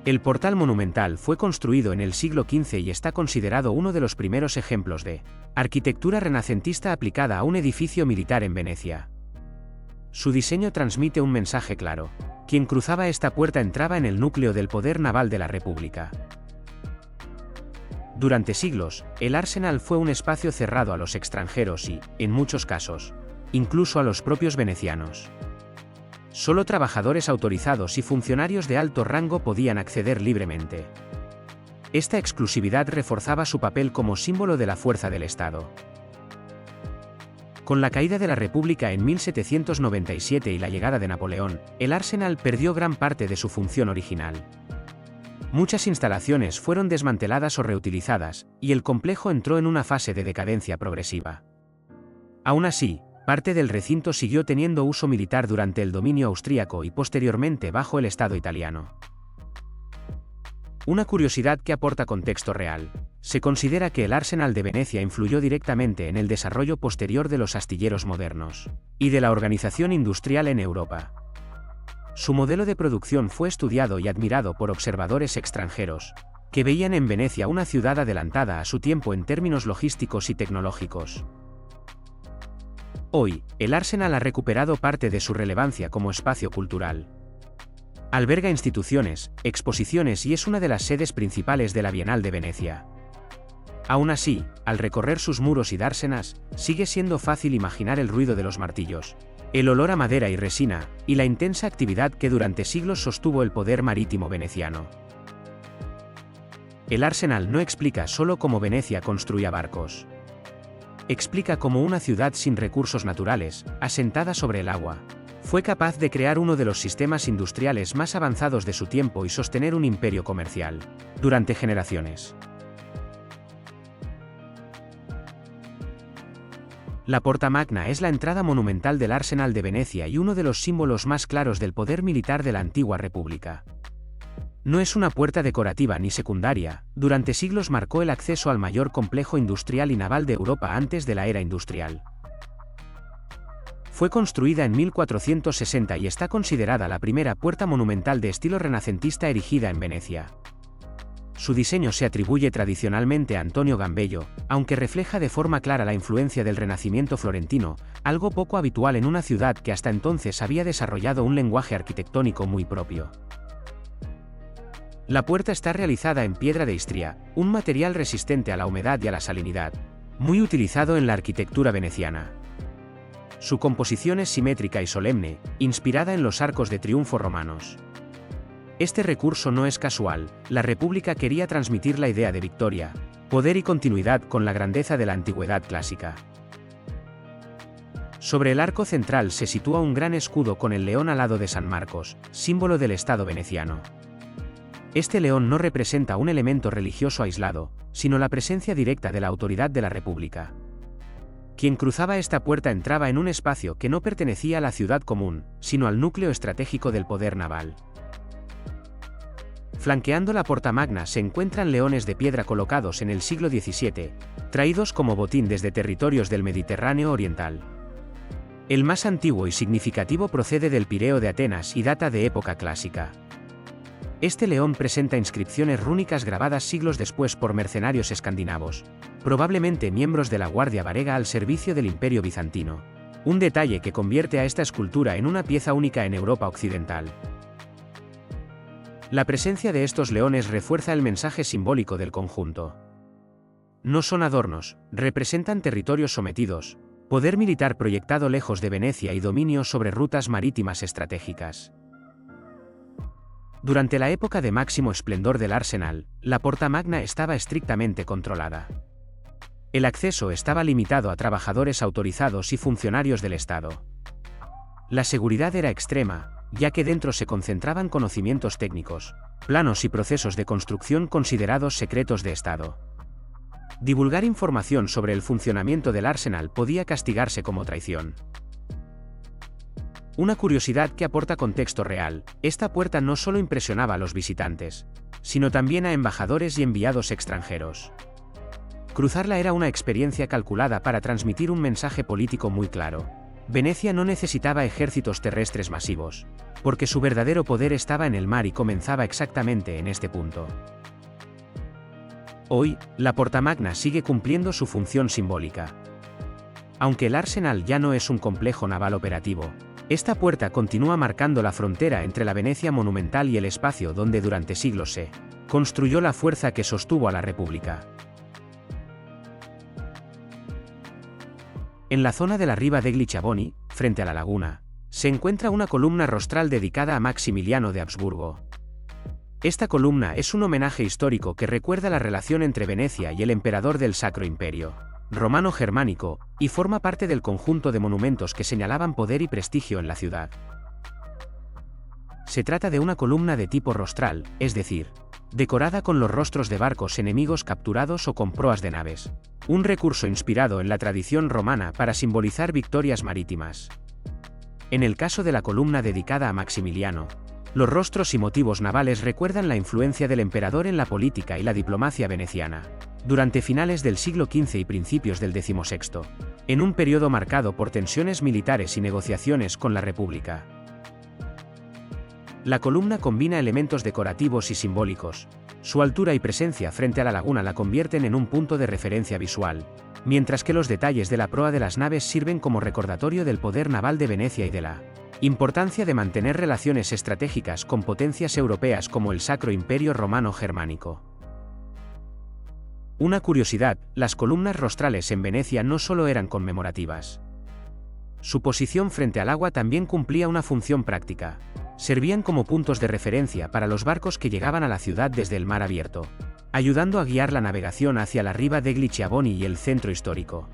El portal monumental fue construido en el siglo XV y está considerado uno de los primeros ejemplos de arquitectura renacentista aplicada a un edificio militar en Venecia. Su diseño transmite un mensaje claro: quien cruzaba esta puerta entraba en el núcleo del poder naval de la República. Durante siglos, el arsenal fue un espacio cerrado a los extranjeros y, en muchos casos, incluso a los propios venecianos. Solo trabajadores autorizados y funcionarios de alto rango podían acceder libremente. Esta exclusividad reforzaba su papel como símbolo de la fuerza del Estado. Con la caída de la República en 1797 y la llegada de Napoleón, el arsenal perdió gran parte de su función original. Muchas instalaciones fueron desmanteladas o reutilizadas, y el complejo entró en una fase de decadencia progresiva. Aún así, parte del recinto siguió teniendo uso militar durante el dominio austríaco y posteriormente bajo el Estado italiano. Una curiosidad que aporta contexto real: se considera que el arsenal de Venecia influyó directamente en el desarrollo posterior de los astilleros modernos y de la organización industrial en Europa. Su modelo de producción fue estudiado y admirado por observadores extranjeros, que veían en Venecia una ciudad adelantada a su tiempo en términos logísticos y tecnológicos. Hoy, el arsenal ha recuperado parte de su relevancia como espacio cultural. Alberga instituciones, exposiciones y es una de las sedes principales de la Bienal de Venecia. Aún así, al recorrer sus muros y dársenas, sigue siendo fácil imaginar el ruido de los martillos, el olor a madera y resina, y la intensa actividad que durante siglos sostuvo el poder marítimo veneciano. El arsenal no explica solo cómo Venecia construía barcos. Explica cómo una ciudad sin recursos naturales, asentada sobre el agua, fue capaz de crear uno de los sistemas industriales más avanzados de su tiempo y sostener un imperio comercial durante generaciones. La Porta Magna es la entrada monumental del arsenal de Venecia y uno de los símbolos más claros del poder militar de la antigua República. No es una puerta decorativa ni secundaria, durante siglos marcó el acceso al mayor complejo industrial y naval de Europa antes de la era industrial. Fue construida en 1460 y está considerada la primera puerta monumental de estilo renacentista erigida en Venecia. Su diseño se atribuye tradicionalmente a Antonio Gambello, aunque refleja de forma clara la influencia del Renacimiento florentino, algo poco habitual en una ciudad que hasta entonces había desarrollado un lenguaje arquitectónico muy propio. La puerta está realizada en piedra de Istria, un material resistente a la humedad y a la salinidad, muy utilizado en la arquitectura veneciana. Su composición es simétrica y solemne, inspirada en los arcos de triunfo romanos. Este recurso no es casual, la República quería transmitir la idea de victoria, poder y continuidad con la grandeza de la antigüedad clásica. Sobre el arco central se sitúa un gran escudo con el león alado de San Marcos, símbolo del Estado veneciano. Este león no representa un elemento religioso aislado, sino la presencia directa de la autoridad de la República. Quien cruzaba esta puerta entraba en un espacio que no pertenecía a la ciudad común, sino al núcleo estratégico del poder naval. Flanqueando la Porta Magna se encuentran leones de piedra colocados en el siglo XVII, traídos como botín desde territorios del Mediterráneo oriental. El más antiguo y significativo procede del Pireo de Atenas y data de época clásica. Este león presenta inscripciones rúnicas grabadas siglos después por mercenarios escandinavos, probablemente miembros de la Guardia Varega al servicio del Imperio Bizantino. Un detalle que convierte a esta escultura en una pieza única en Europa occidental. La presencia de estos leones refuerza el mensaje simbólico del conjunto. No son adornos, representan territorios sometidos, poder militar proyectado lejos de Venecia y dominio sobre rutas marítimas estratégicas. Durante la época de máximo esplendor del arsenal, la Porta Magna estaba estrictamente controlada. El acceso estaba limitado a trabajadores autorizados y funcionarios del Estado. La seguridad era extrema, ya que dentro se concentraban conocimientos técnicos, planos y procesos de construcción considerados secretos de Estado. Divulgar información sobre el funcionamiento del arsenal podía castigarse como traición. Una curiosidad que aporta contexto real: esta puerta no solo impresionaba a los visitantes, sino también a embajadores y enviados extranjeros. Cruzarla era una experiencia calculada para transmitir un mensaje político muy claro. Venecia no necesitaba ejércitos terrestres masivos, porque su verdadero poder estaba en el mar y comenzaba exactamente en este punto. Hoy, la Porta Magna sigue cumpliendo su función simbólica. Aunque el arsenal ya no es un complejo naval operativo, esta puerta continúa marcando la frontera entre la Venecia monumental y el espacio donde durante siglos se construyó la fuerza que sostuvo a la República. En la zona de la Riva degli Schiavoni, frente a la laguna, se encuentra una columna rostral dedicada a Maximiliano de Habsburgo. Esta columna es un homenaje histórico que recuerda la relación entre Venecia y el emperador del Sacro Imperio Romano Germánico, y forma parte del conjunto de monumentos que señalaban poder y prestigio en la ciudad. Se trata de una columna de tipo rostral, es decir, decorada con los rostros de barcos enemigos capturados o con proas de naves, un recurso inspirado en la tradición romana para simbolizar victorias marítimas. En el caso de la columna dedicada a Maximiliano, los rostros y motivos navales recuerdan la influencia del emperador en la política y la diplomacia veneciana, durante finales del siglo XV y principios del XVI, en un periodo marcado por tensiones militares y negociaciones con la República. La columna combina elementos decorativos y simbólicos. Su altura y presencia frente a la laguna la convierten en un punto de referencia visual, mientras que los detalles de la proa de las naves sirven como recordatorio del poder naval de Venecia y de la importancia de mantener relaciones estratégicas con potencias europeas como el Sacro Imperio Romano Germánico. Una curiosidad: las columnas rostrales en Venecia no solo eran conmemorativas. Su posición frente al agua también cumplía una función práctica. Servían como puntos de referencia para los barcos que llegaban a la ciudad desde el mar abierto, ayudando a guiar la navegación hacia la Riva degli Schiavoni y el centro histórico.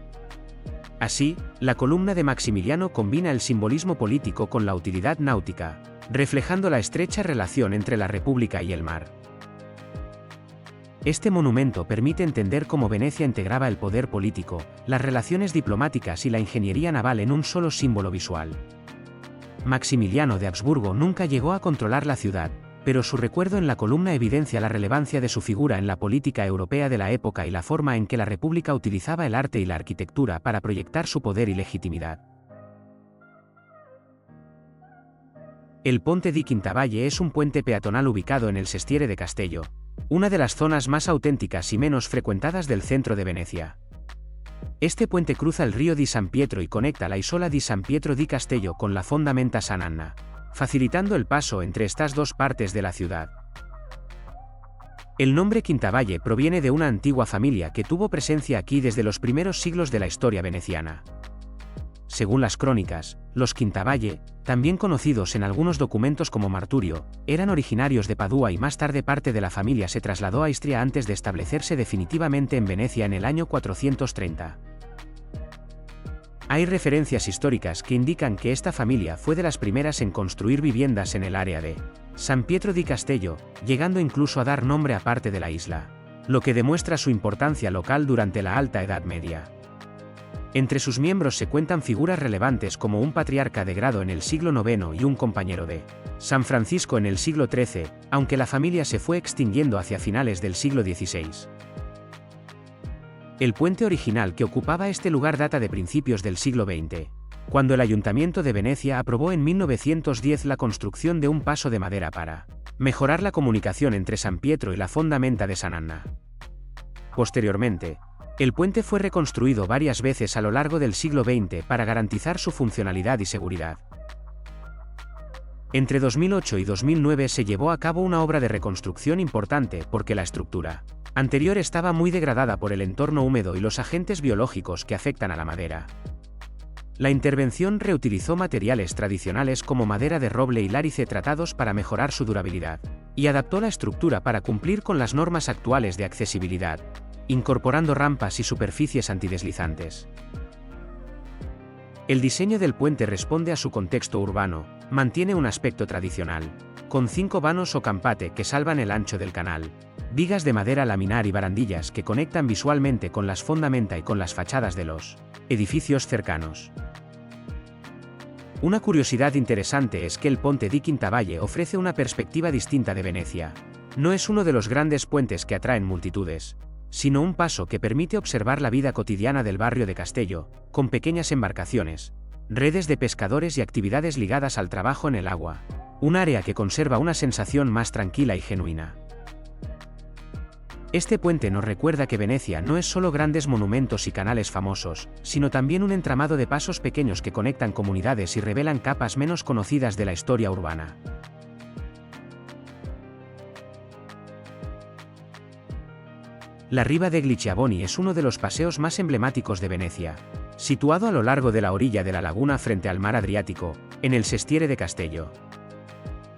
Así, la columna de Maximiliano combina el simbolismo político con la utilidad náutica, reflejando la estrecha relación entre la República y el mar. Este monumento permite entender cómo Venecia integraba el poder político, las relaciones diplomáticas y la ingeniería naval en un solo símbolo visual. Maximiliano de Habsburgo nunca llegó a controlar la ciudad, pero su recuerdo en la columna evidencia la relevancia de su figura en la política europea de la época y la forma en que la República utilizaba el arte y la arquitectura para proyectar su poder y legitimidad. El Ponte di Quintavalle es un puente peatonal ubicado en el Sestiere de Castello, una de las zonas más auténticas y menos frecuentadas del centro de Venecia. Este puente cruza el río di San Pietro y conecta la isola di San Pietro di Castello con la Fondamenta San Anna, facilitando el paso entre estas dos partes de la ciudad. El nombre Quintavalle proviene de una antigua familia que tuvo presencia aquí desde los primeros siglos de la historia veneciana. Según las crónicas, los Quintavalle, también conocidos en algunos documentos como Marturio, eran originarios de Padua y más tarde parte de la familia se trasladó a Istria antes de establecerse definitivamente en Venecia en el año 430. Hay referencias históricas que indican que esta familia fue de las primeras en construir viviendas en el área de San Pietro di Castello, llegando incluso a dar nombre a parte de la isla, lo que demuestra su importancia local durante la Alta Edad Media. Entre sus miembros se cuentan figuras relevantes como un patriarca de grado en el siglo IX y un compañero de San Francisco en el siglo XIII, aunque la familia se fue extinguiendo hacia finales del siglo XVI. El puente original que ocupaba este lugar data de principios del siglo XX, cuando el Ayuntamiento de Venecia aprobó en 1910 la construcción de un paso de madera para mejorar la comunicación entre San Pietro y la fondamenta de San Anna. Posteriormente, el puente fue reconstruido varias veces a lo largo del siglo XX para garantizar su funcionalidad y seguridad. Entre 2008 y 2009 se llevó a cabo una obra de reconstrucción importante porque la estructura anterior estaba muy degradada por el entorno húmedo y los agentes biológicos que afectan a la madera. La intervención reutilizó materiales tradicionales como madera de roble y lárice tratados para mejorar su durabilidad, y adaptó la estructura para cumplir con las normas actuales de accesibilidad, incorporando rampas y superficies antideslizantes. El diseño del puente responde a su contexto urbano, mantiene un aspecto tradicional, con 5 vanos o campate que salvan el ancho del canal, vigas de madera laminar y barandillas que conectan visualmente con las fondamenta y con las fachadas de los edificios cercanos. Una curiosidad interesante es que el Ponte di Quintavalle ofrece una perspectiva distinta de Venecia. No es uno de los grandes puentes que atraen multitudes, sino un paso que permite observar la vida cotidiana del barrio de Castello, con pequeñas embarcaciones, redes de pescadores y actividades ligadas al trabajo en el agua, un área que conserva una sensación más tranquila y genuina. Este puente nos recuerda que Venecia no es solo grandes monumentos y canales famosos, sino también un entramado de pasos pequeños que conectan comunidades y revelan capas menos conocidas de la historia urbana. La Riva degli Schiavoni es uno de los paseos más emblemáticos de Venecia, situado a lo largo de la orilla de la laguna frente al mar Adriático, en el Sestiere de Castello.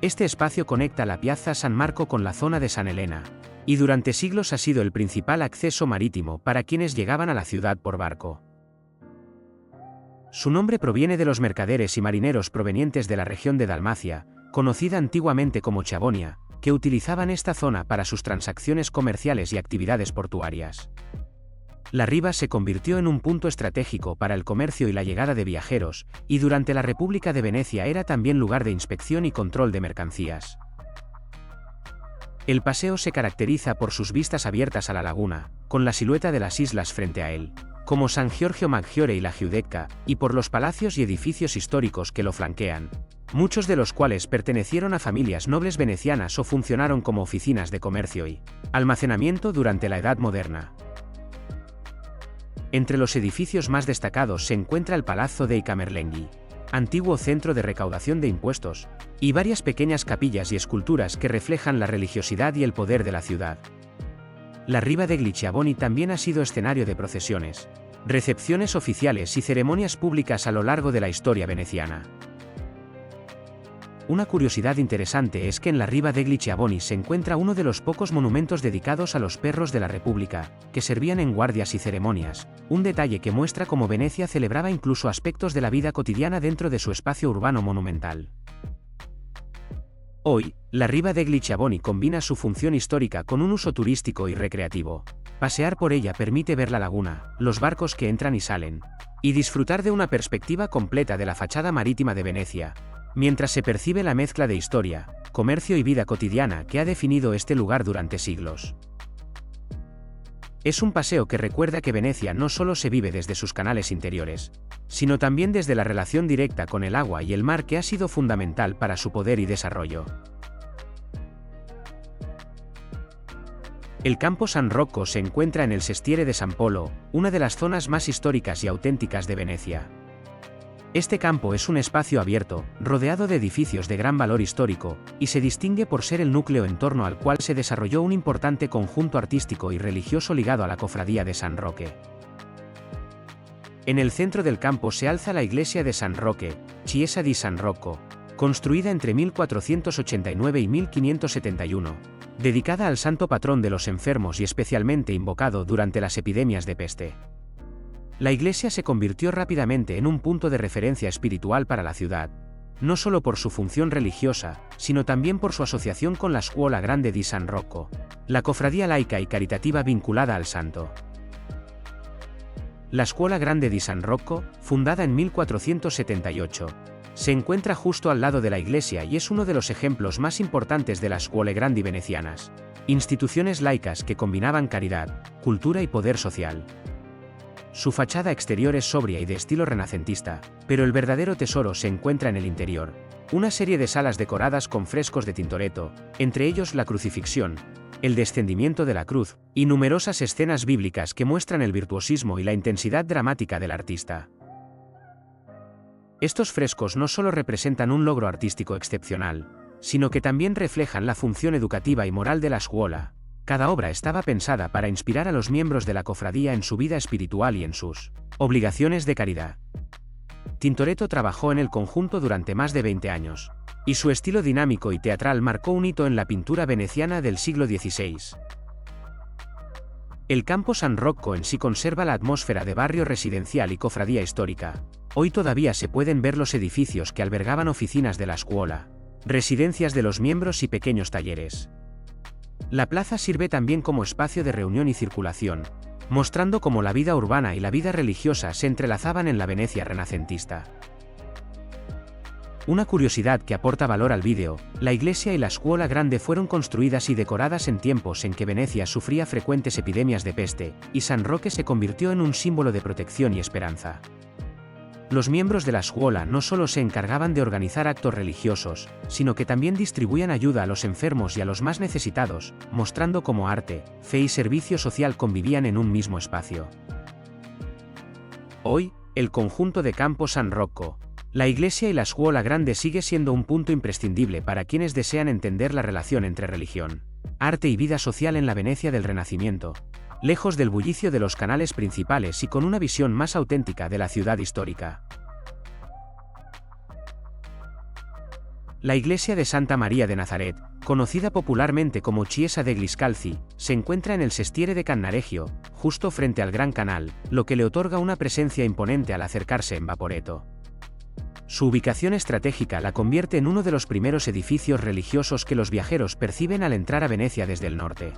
Este espacio conecta la Piazza San Marco con la zona de San Elena, y durante siglos ha sido el principal acceso marítimo para quienes llegaban a la ciudad por barco. Su nombre proviene de los mercaderes y marineros provenientes de la región de Dalmacia, conocida antiguamente como Schiavonia, que utilizaban esta zona para sus transacciones comerciales y actividades portuarias. La Riva se convirtió en un punto estratégico para el comercio y la llegada de viajeros, y durante la República de Venecia era también lugar de inspección y control de mercancías. El paseo se caracteriza por sus vistas abiertas a la laguna, con la silueta de las islas frente a él, como San Giorgio Maggiore y la Giudecca, y por los palacios y edificios históricos que lo flanquean, muchos de los cuales pertenecieron a familias nobles venecianas o funcionaron como oficinas de comercio y almacenamiento durante la Edad Moderna. Entre los edificios más destacados se encuentra el Palazzo dei Camerlenghi, antiguo centro de recaudación de impuestos, y varias pequeñas capillas y esculturas que reflejan la religiosidad y el poder de la ciudad. La Riva degli Schiavoni también ha sido escenario de procesiones, recepciones oficiales y ceremonias públicas a lo largo de la historia veneciana. Una curiosidad interesante es que en la Riva degli Schiavoni se encuentra uno de los pocos monumentos dedicados a los perros de la República, que servían en guardias y ceremonias, un detalle que muestra cómo Venecia celebraba incluso aspectos de la vida cotidiana dentro de su espacio urbano monumental. Hoy, la Riva degli Schiavoni combina su función histórica con un uso turístico y recreativo. Pasear por ella permite ver la laguna, los barcos que entran y salen, y disfrutar de una perspectiva completa de la fachada marítima de Venecia, mientras se percibe la mezcla de historia, comercio y vida cotidiana que ha definido este lugar durante siglos. Es un paseo que recuerda que Venecia no solo se vive desde sus canales interiores, sino también desde la relación directa con el agua y el mar que ha sido fundamental para su poder y desarrollo. El Campo San Rocco se encuentra en el Sestiere de San Polo, una de las zonas más históricas y auténticas de Venecia. Este campo es un espacio abierto, rodeado de edificios de gran valor histórico, y se distingue por ser el núcleo en torno al cual se desarrolló un importante conjunto artístico y religioso ligado a la cofradía de San Roque. En el centro del campo se alza la iglesia de San Roque, Chiesa di San Rocco, construida entre 1489 y 1571, dedicada al santo patrón de los enfermos y especialmente invocado durante las epidemias de peste. La iglesia se convirtió rápidamente en un punto de referencia espiritual para la ciudad, no solo por su función religiosa, sino también por su asociación con la Scuola Grande di San Rocco, la cofradía laica y caritativa vinculada al santo. La Scuola Grande di San Rocco, fundada en 1478, se encuentra justo al lado de la iglesia y es uno de los ejemplos más importantes de las Scuole Grandi venecianas, instituciones laicas que combinaban caridad, cultura y poder social. Su fachada exterior es sobria y de estilo renacentista, pero el verdadero tesoro se encuentra en el interior. Una serie de salas decoradas con frescos de Tintoretto, entre ellos la crucifixión, el descendimiento de la cruz, y numerosas escenas bíblicas que muestran el virtuosismo y la intensidad dramática del artista. Estos frescos no solo representan un logro artístico excepcional, sino que también reflejan la función educativa y moral de la Scuola. Cada obra estaba pensada para inspirar a los miembros de la cofradía en su vida espiritual y en sus obligaciones de caridad. Tintoretto trabajó en el conjunto durante más de 20 años, y su estilo dinámico y teatral marcó un hito en la pintura veneciana del siglo XVI. El Campo San Rocco en sí conserva la atmósfera de barrio residencial y cofradía histórica. Hoy todavía se pueden ver los edificios que albergaban oficinas de la Scuola, residencias de los miembros y pequeños talleres. La plaza sirve también como espacio de reunión y circulación, mostrando cómo la vida urbana y la vida religiosa se entrelazaban en la Venecia renacentista. Una curiosidad que aporta valor al vídeo: la iglesia y la Scuola Grande fueron construidas y decoradas en tiempos en que Venecia sufría frecuentes epidemias de peste, y San Roque se convirtió en un símbolo de protección y esperanza. Los miembros de la Scuola no solo se encargaban de organizar actos religiosos, sino que también distribuían ayuda a los enfermos y a los más necesitados, mostrando cómo arte, fe y servicio social convivían en un mismo espacio. Hoy, el conjunto de Campo San Rocco, la iglesia y la Scuola Grande sigue siendo un punto imprescindible para quienes desean entender la relación entre religión, arte y vida social en la Venecia del Renacimiento, lejos del bullicio de los canales principales y con una visión más auténtica de la ciudad histórica. La iglesia de Santa María de Nazaret, conocida popularmente como Chiesa degli Scalzi, se encuentra en el Sestiere de Cannaregio, justo frente al Gran Canal, lo que le otorga una presencia imponente al acercarse en Vaporetto. Su ubicación estratégica la convierte en uno de los primeros edificios religiosos que los viajeros perciben al entrar a Venecia desde el norte.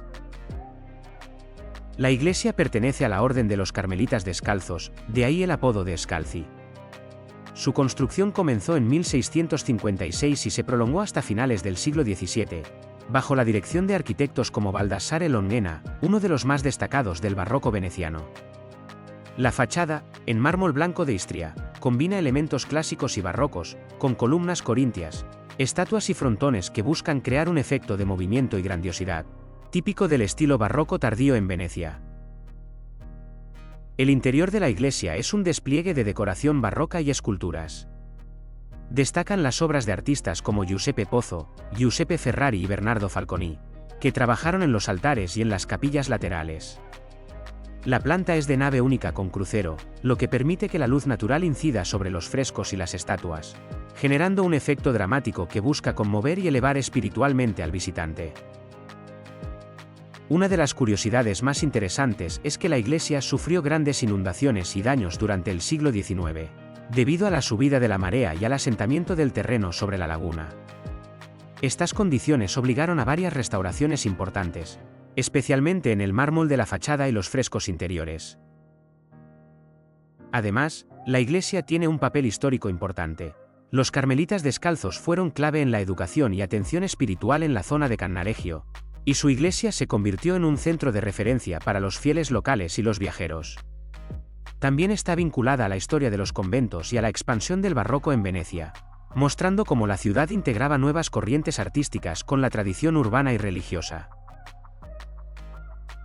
La iglesia pertenece a la Orden de los Carmelitas Descalzos, de ahí el apodo de Scalzi. Su construcción comenzó en 1656 y se prolongó hasta finales del siglo XVII, bajo la dirección de arquitectos como Baldassare Longhena, uno de los más destacados del barroco veneciano. La fachada, en mármol blanco de Istria, combina elementos clásicos y barrocos, con columnas corintias, estatuas y frontones que buscan crear un efecto de movimiento y grandiosidad, típico del estilo barroco tardío en Venecia. El interior de la iglesia es un despliegue de decoración barroca y esculturas. Destacan las obras de artistas como Giuseppe Pozzo, Giuseppe Ferrari y Bernardo Falconi, que trabajaron en los altares y en las capillas laterales. La planta es de nave única con crucero, lo que permite que la luz natural incida sobre los frescos y las estatuas, generando un efecto dramático que busca conmover y elevar espiritualmente al visitante. Una de las curiosidades más interesantes es que la iglesia sufrió grandes inundaciones y daños durante el siglo XIX, debido a la subida de la marea y al asentamiento del terreno sobre la laguna. Estas condiciones obligaron a varias restauraciones importantes, especialmente en el mármol de la fachada y los frescos interiores. Además, la iglesia tiene un papel histórico importante. Los carmelitas descalzos fueron clave en la educación y atención espiritual en la zona de Cannaregio, y su iglesia se convirtió en un centro de referencia para los fieles locales y los viajeros. También está vinculada a la historia de los conventos y a la expansión del barroco en Venecia, mostrando cómo la ciudad integraba nuevas corrientes artísticas con la tradición urbana y religiosa.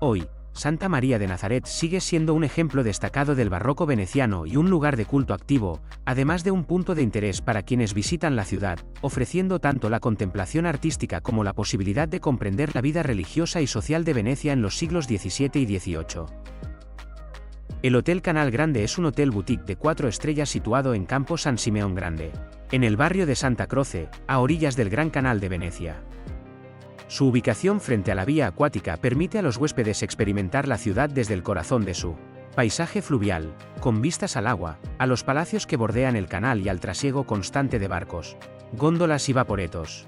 Hoy, Santa María de Nazaret sigue siendo un ejemplo destacado del barroco veneciano y un lugar de culto activo, además de un punto de interés para quienes visitan la ciudad, ofreciendo tanto la contemplación artística como la posibilidad de comprender la vida religiosa y social de Venecia en los siglos XVII y XVIII. El Hotel Canal Grande es un hotel boutique de 4 estrellas situado en Campo San Simeon Grande, en el barrio de Santa Croce, a orillas del Gran Canal de Venecia. Su ubicación frente a la vía acuática permite a los huéspedes experimentar la ciudad desde el corazón de su Paisaje fluvial, con vistas al agua, a los palacios que bordean el canal y al trasiego constante de barcos, góndolas y vaporetos.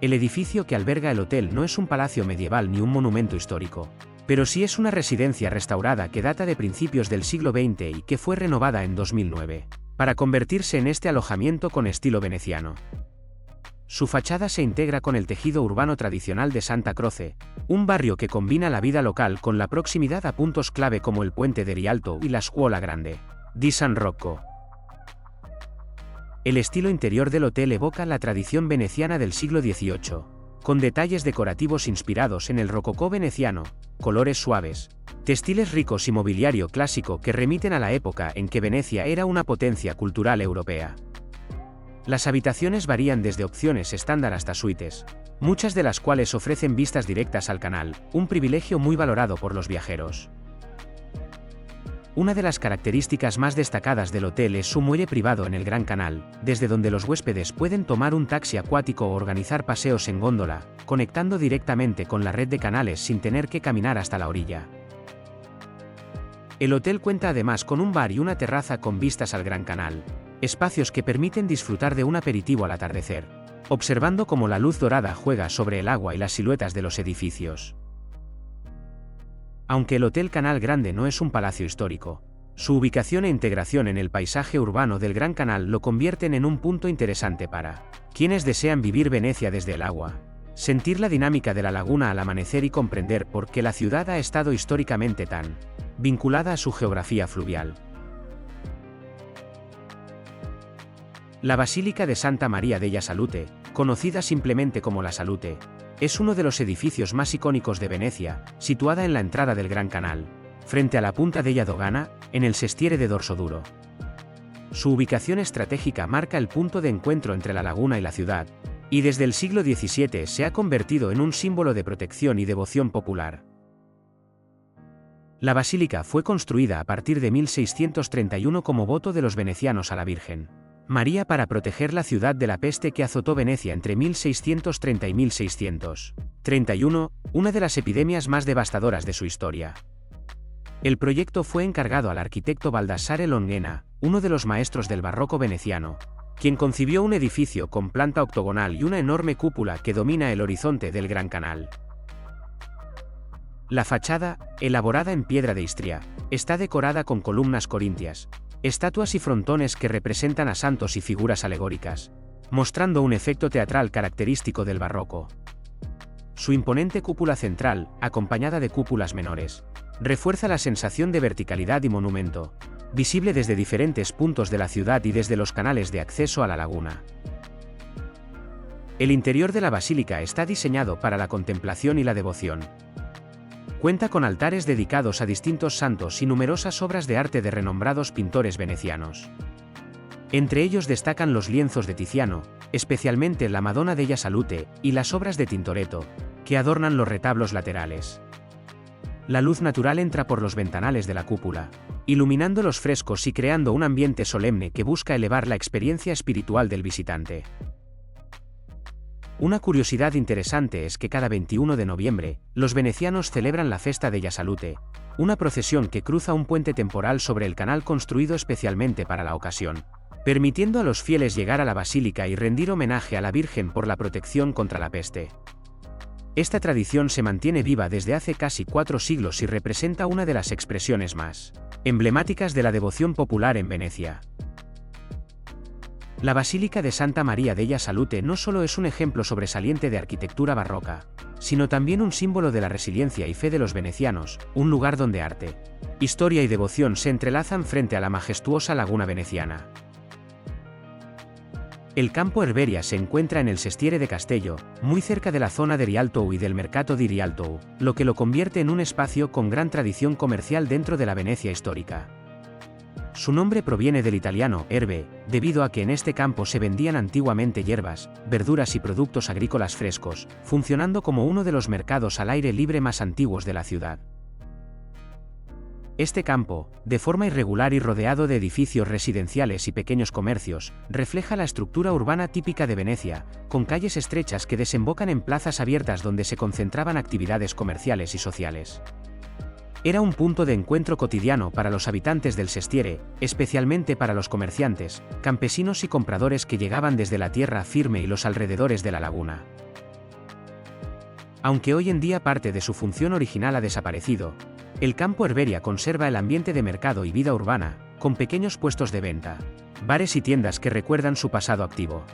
El edificio que alberga el hotel no es un palacio medieval ni un monumento histórico, pero sí es una residencia restaurada que data de principios del siglo XX y que fue renovada en 2009, para convertirse en este alojamiento con estilo veneciano. Su fachada se integra con el tejido urbano tradicional de Santa Croce, un barrio que combina la vida local con la proximidad a puntos clave como el puente de Rialto y la Scuola Grande di San Rocco. El estilo interior del hotel evoca la tradición veneciana del siglo XVIII, con detalles decorativos inspirados en el rococó veneciano, colores suaves, textiles ricos y mobiliario clásico que remiten a la época en que Venecia era una potencia cultural europea. Las habitaciones varían desde opciones estándar hasta suites, muchas de las cuales ofrecen vistas directas al canal, un privilegio muy valorado por los viajeros. Una de las características más destacadas del hotel es su muelle privado en el Gran Canal, desde donde los huéspedes pueden tomar un taxi acuático o organizar paseos en góndola, conectando directamente con la red de canales sin tener que caminar hasta la orilla. El hotel cuenta además con un bar y una terraza con vistas al Gran Canal, espacios que permiten disfrutar de un aperitivo al atardecer, observando cómo la luz dorada juega sobre el agua y las siluetas de los edificios. Aunque el Hotel Canal Grande no es un palacio histórico, su ubicación e integración en el paisaje urbano del Gran Canal lo convierten en un punto interesante para quienes desean vivir Venecia desde el agua, sentir la dinámica de la laguna al amanecer y comprender por qué la ciudad ha estado históricamente tan vinculada a su geografía fluvial. La Basílica de Santa Maria della Salute, conocida simplemente como La Salute, es uno de los edificios más icónicos de Venecia, situada en la entrada del Gran Canal, frente a la Punta della Dogana, en el sestiere de Dorsoduro. Su ubicación estratégica marca el punto de encuentro entre la laguna y la ciudad, y desde el siglo XVII se ha convertido en un símbolo de protección y devoción popular. La basílica fue construida a partir de 1631 como voto de los venecianos a la Virgen María para proteger la ciudad de la peste que azotó Venecia entre 1630 y 1631, una de las epidemias más devastadoras de su historia. El proyecto fue encargado al arquitecto Baldassare Longhena, uno de los maestros del barroco veneciano, quien concibió un edificio con planta octogonal y una enorme cúpula que domina el horizonte del Gran Canal. La fachada, elaborada en piedra de Istria, está decorada con columnas corintias, estatuas y frontones que representan a santos y figuras alegóricas, mostrando un efecto teatral característico del barroco. Su imponente cúpula central, acompañada de cúpulas menores, refuerza la sensación de verticalidad y monumento, visible desde diferentes puntos de la ciudad y desde los canales de acceso a la laguna. El interior de la basílica está diseñado para la contemplación y la devoción. Cuenta con altares dedicados a distintos santos y numerosas obras de arte de renombrados pintores venecianos. Entre ellos destacan los lienzos de Tiziano, especialmente la Madonna della Salute, y las obras de Tintoretto, que adornan los retablos laterales. La luz natural entra por los ventanales de la cúpula, iluminando los frescos y creando un ambiente solemne que busca elevar la experiencia espiritual del visitante. Una curiosidad interesante es que cada 21 de noviembre, los venecianos celebran la Festa della Salute, una procesión que cruza un puente temporal sobre el canal construido especialmente para la ocasión, permitiendo a los fieles llegar a la basílica y rendir homenaje a la Virgen por la protección contra la peste. Esta tradición se mantiene viva desde hace casi 4 siglos y representa una de las expresiones más emblemáticas de la devoción popular en Venecia. La Basílica de Santa Maria della Salute no solo es un ejemplo sobresaliente de arquitectura barroca, sino también un símbolo de la resiliencia y fe de los venecianos, un lugar donde arte, historia y devoción se entrelazan frente a la majestuosa laguna veneciana. El Campo Herberia se encuentra en el sestiere de Castello, muy cerca de la zona de Rialto y del Mercato di Rialto, lo que lo convierte en un espacio con gran tradición comercial dentro de la Venecia histórica. Su nombre proviene del italiano herbe, debido a que en este campo se vendían antiguamente hierbas, verduras y productos agrícolas frescos, funcionando como uno de los mercados al aire libre más antiguos de la ciudad. Este campo, de forma irregular y rodeado de edificios residenciales y pequeños comercios, refleja la estructura urbana típica de Venecia, con calles estrechas que desembocan en plazas abiertas donde se concentraban actividades comerciales y sociales. Era un punto de encuentro cotidiano para los habitantes del Sestiere, especialmente para los comerciantes, campesinos y compradores que llegaban desde la tierra firme y los alrededores de la laguna. Aunque hoy en día parte de su función original ha desaparecido, el campo Herberia conserva el ambiente de mercado y vida urbana, con pequeños puestos de venta, bares y tiendas que recuerdan su pasado activo.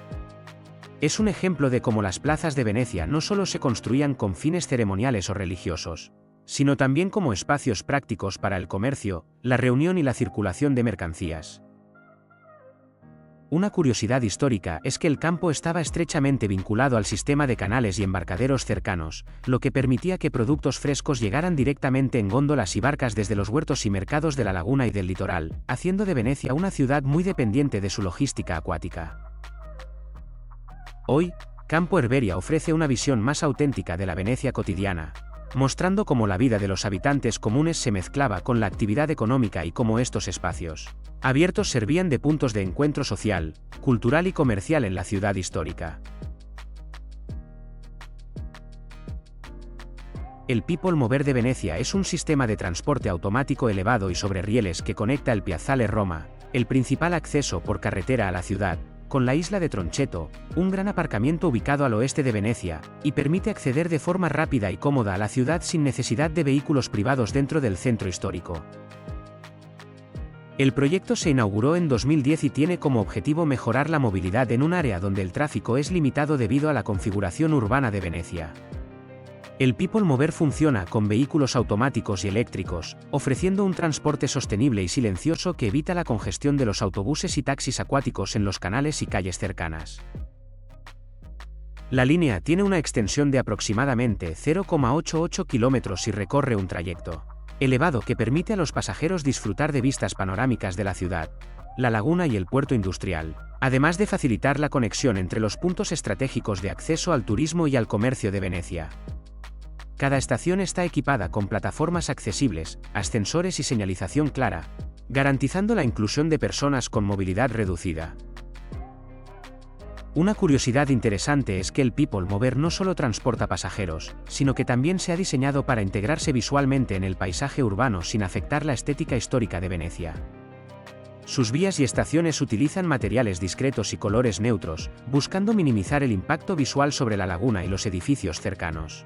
Es un ejemplo de cómo las plazas de Venecia no solo se construían con fines ceremoniales o religiosos, sino también como espacios prácticos para el comercio, la reunión y la circulación de mercancías. Una curiosidad histórica es que el campo estaba estrechamente vinculado al sistema de canales y embarcaderos cercanos, lo que permitía que productos frescos llegaran directamente en góndolas y barcas desde los huertos y mercados de la laguna y del litoral, haciendo de Venecia una ciudad muy dependiente de su logística acuática. Hoy, Campo Herberia ofrece una visión más auténtica de la Venecia cotidiana, mostrando cómo la vida de los habitantes comunes se mezclaba con la actividad económica y cómo estos espacios abiertos servían de puntos de encuentro social, cultural y comercial en la ciudad histórica. El People Mover de Venecia es un sistema de transporte automático elevado y sobre rieles que conecta el Piazzale Roma, el principal acceso por carretera a la ciudad, con la isla de Troncheto, un gran aparcamiento ubicado al oeste de Venecia, y permite acceder de forma rápida y cómoda a la ciudad sin necesidad de vehículos privados dentro del centro histórico. El proyecto se inauguró en 2010 y tiene como objetivo mejorar la movilidad en un área donde el tráfico es limitado debido a la configuración urbana de Venecia. El People Mover funciona con vehículos automáticos y eléctricos, ofreciendo un transporte sostenible y silencioso que evita la congestión de los autobuses y taxis acuáticos en los canales y calles cercanas. La línea tiene una extensión de aproximadamente 0,88 kilómetros y recorre un trayecto elevado que permite a los pasajeros disfrutar de vistas panorámicas de la ciudad, la laguna y el puerto industrial, además de facilitar la conexión entre los puntos estratégicos de acceso al turismo y al comercio de Venecia. Cada estación está equipada con plataformas accesibles, ascensores y señalización clara, garantizando la inclusión de personas con movilidad reducida. Una curiosidad interesante es que el People Mover no solo transporta pasajeros, sino que también se ha diseñado para integrarse visualmente en el paisaje urbano sin afectar la estética histórica de Venecia. Sus vías y estaciones utilizan materiales discretos y colores neutros, buscando minimizar el impacto visual sobre la laguna y los edificios cercanos.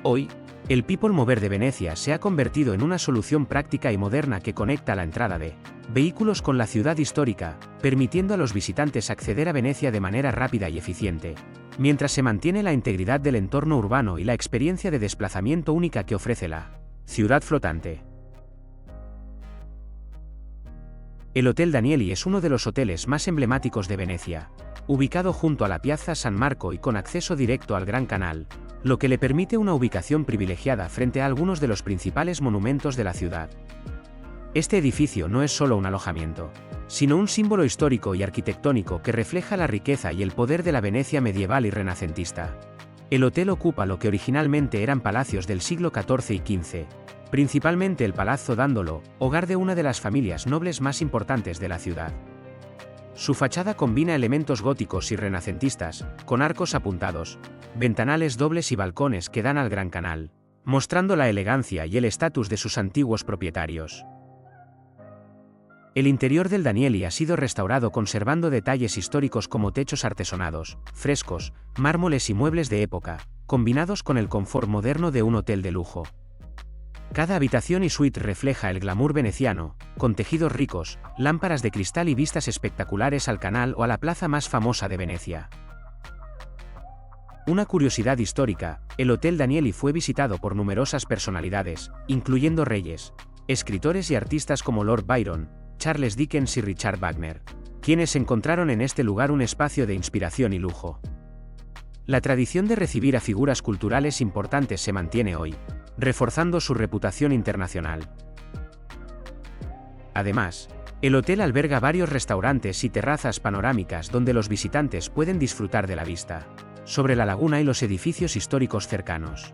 Hoy, el People Mover de Venecia se ha convertido en una solución práctica y moderna que conecta la entrada de vehículos con la ciudad histórica, permitiendo a los visitantes acceder a Venecia de manera rápida y eficiente, mientras se mantiene la integridad del entorno urbano y la experiencia de desplazamiento única que ofrece la ciudad flotante. El Hotel Danieli es uno de los hoteles más emblemáticos de Venecia, ubicado junto a la Piazza San Marco y con acceso directo al Gran Canal, lo que le permite una ubicación privilegiada frente a algunos de los principales monumentos de la ciudad. Este edificio no es solo un alojamiento, sino un símbolo histórico y arquitectónico que refleja la riqueza y el poder de la Venecia medieval y renacentista. El hotel ocupa lo que originalmente eran palacios del siglo XIV y XV, principalmente el Palazzo Dandolo, hogar de una de las familias nobles más importantes de la ciudad. Su fachada combina elementos góticos y renacentistas, con arcos apuntados, ventanales dobles y balcones que dan al Gran Canal, mostrando la elegancia y el estatus de sus antiguos propietarios. El interior del Danieli ha sido restaurado conservando detalles históricos como techos artesonados, frescos, mármoles y muebles de época, combinados con el confort moderno de un hotel de lujo. Cada habitación y suite refleja el glamour veneciano, con tejidos ricos, lámparas de cristal y vistas espectaculares al canal o a la plaza más famosa de Venecia. Una curiosidad histórica, el Hotel Danieli fue visitado por numerosas personalidades, incluyendo reyes, escritores y artistas como Lord Byron, Charles Dickens y Richard Wagner, quienes encontraron en este lugar un espacio de inspiración y lujo. La tradición de recibir a figuras culturales importantes se mantiene hoy, reforzando su reputación internacional. Además, el hotel alberga varios restaurantes y terrazas panorámicas donde los visitantes pueden disfrutar de la vista sobre la laguna y los edificios históricos cercanos.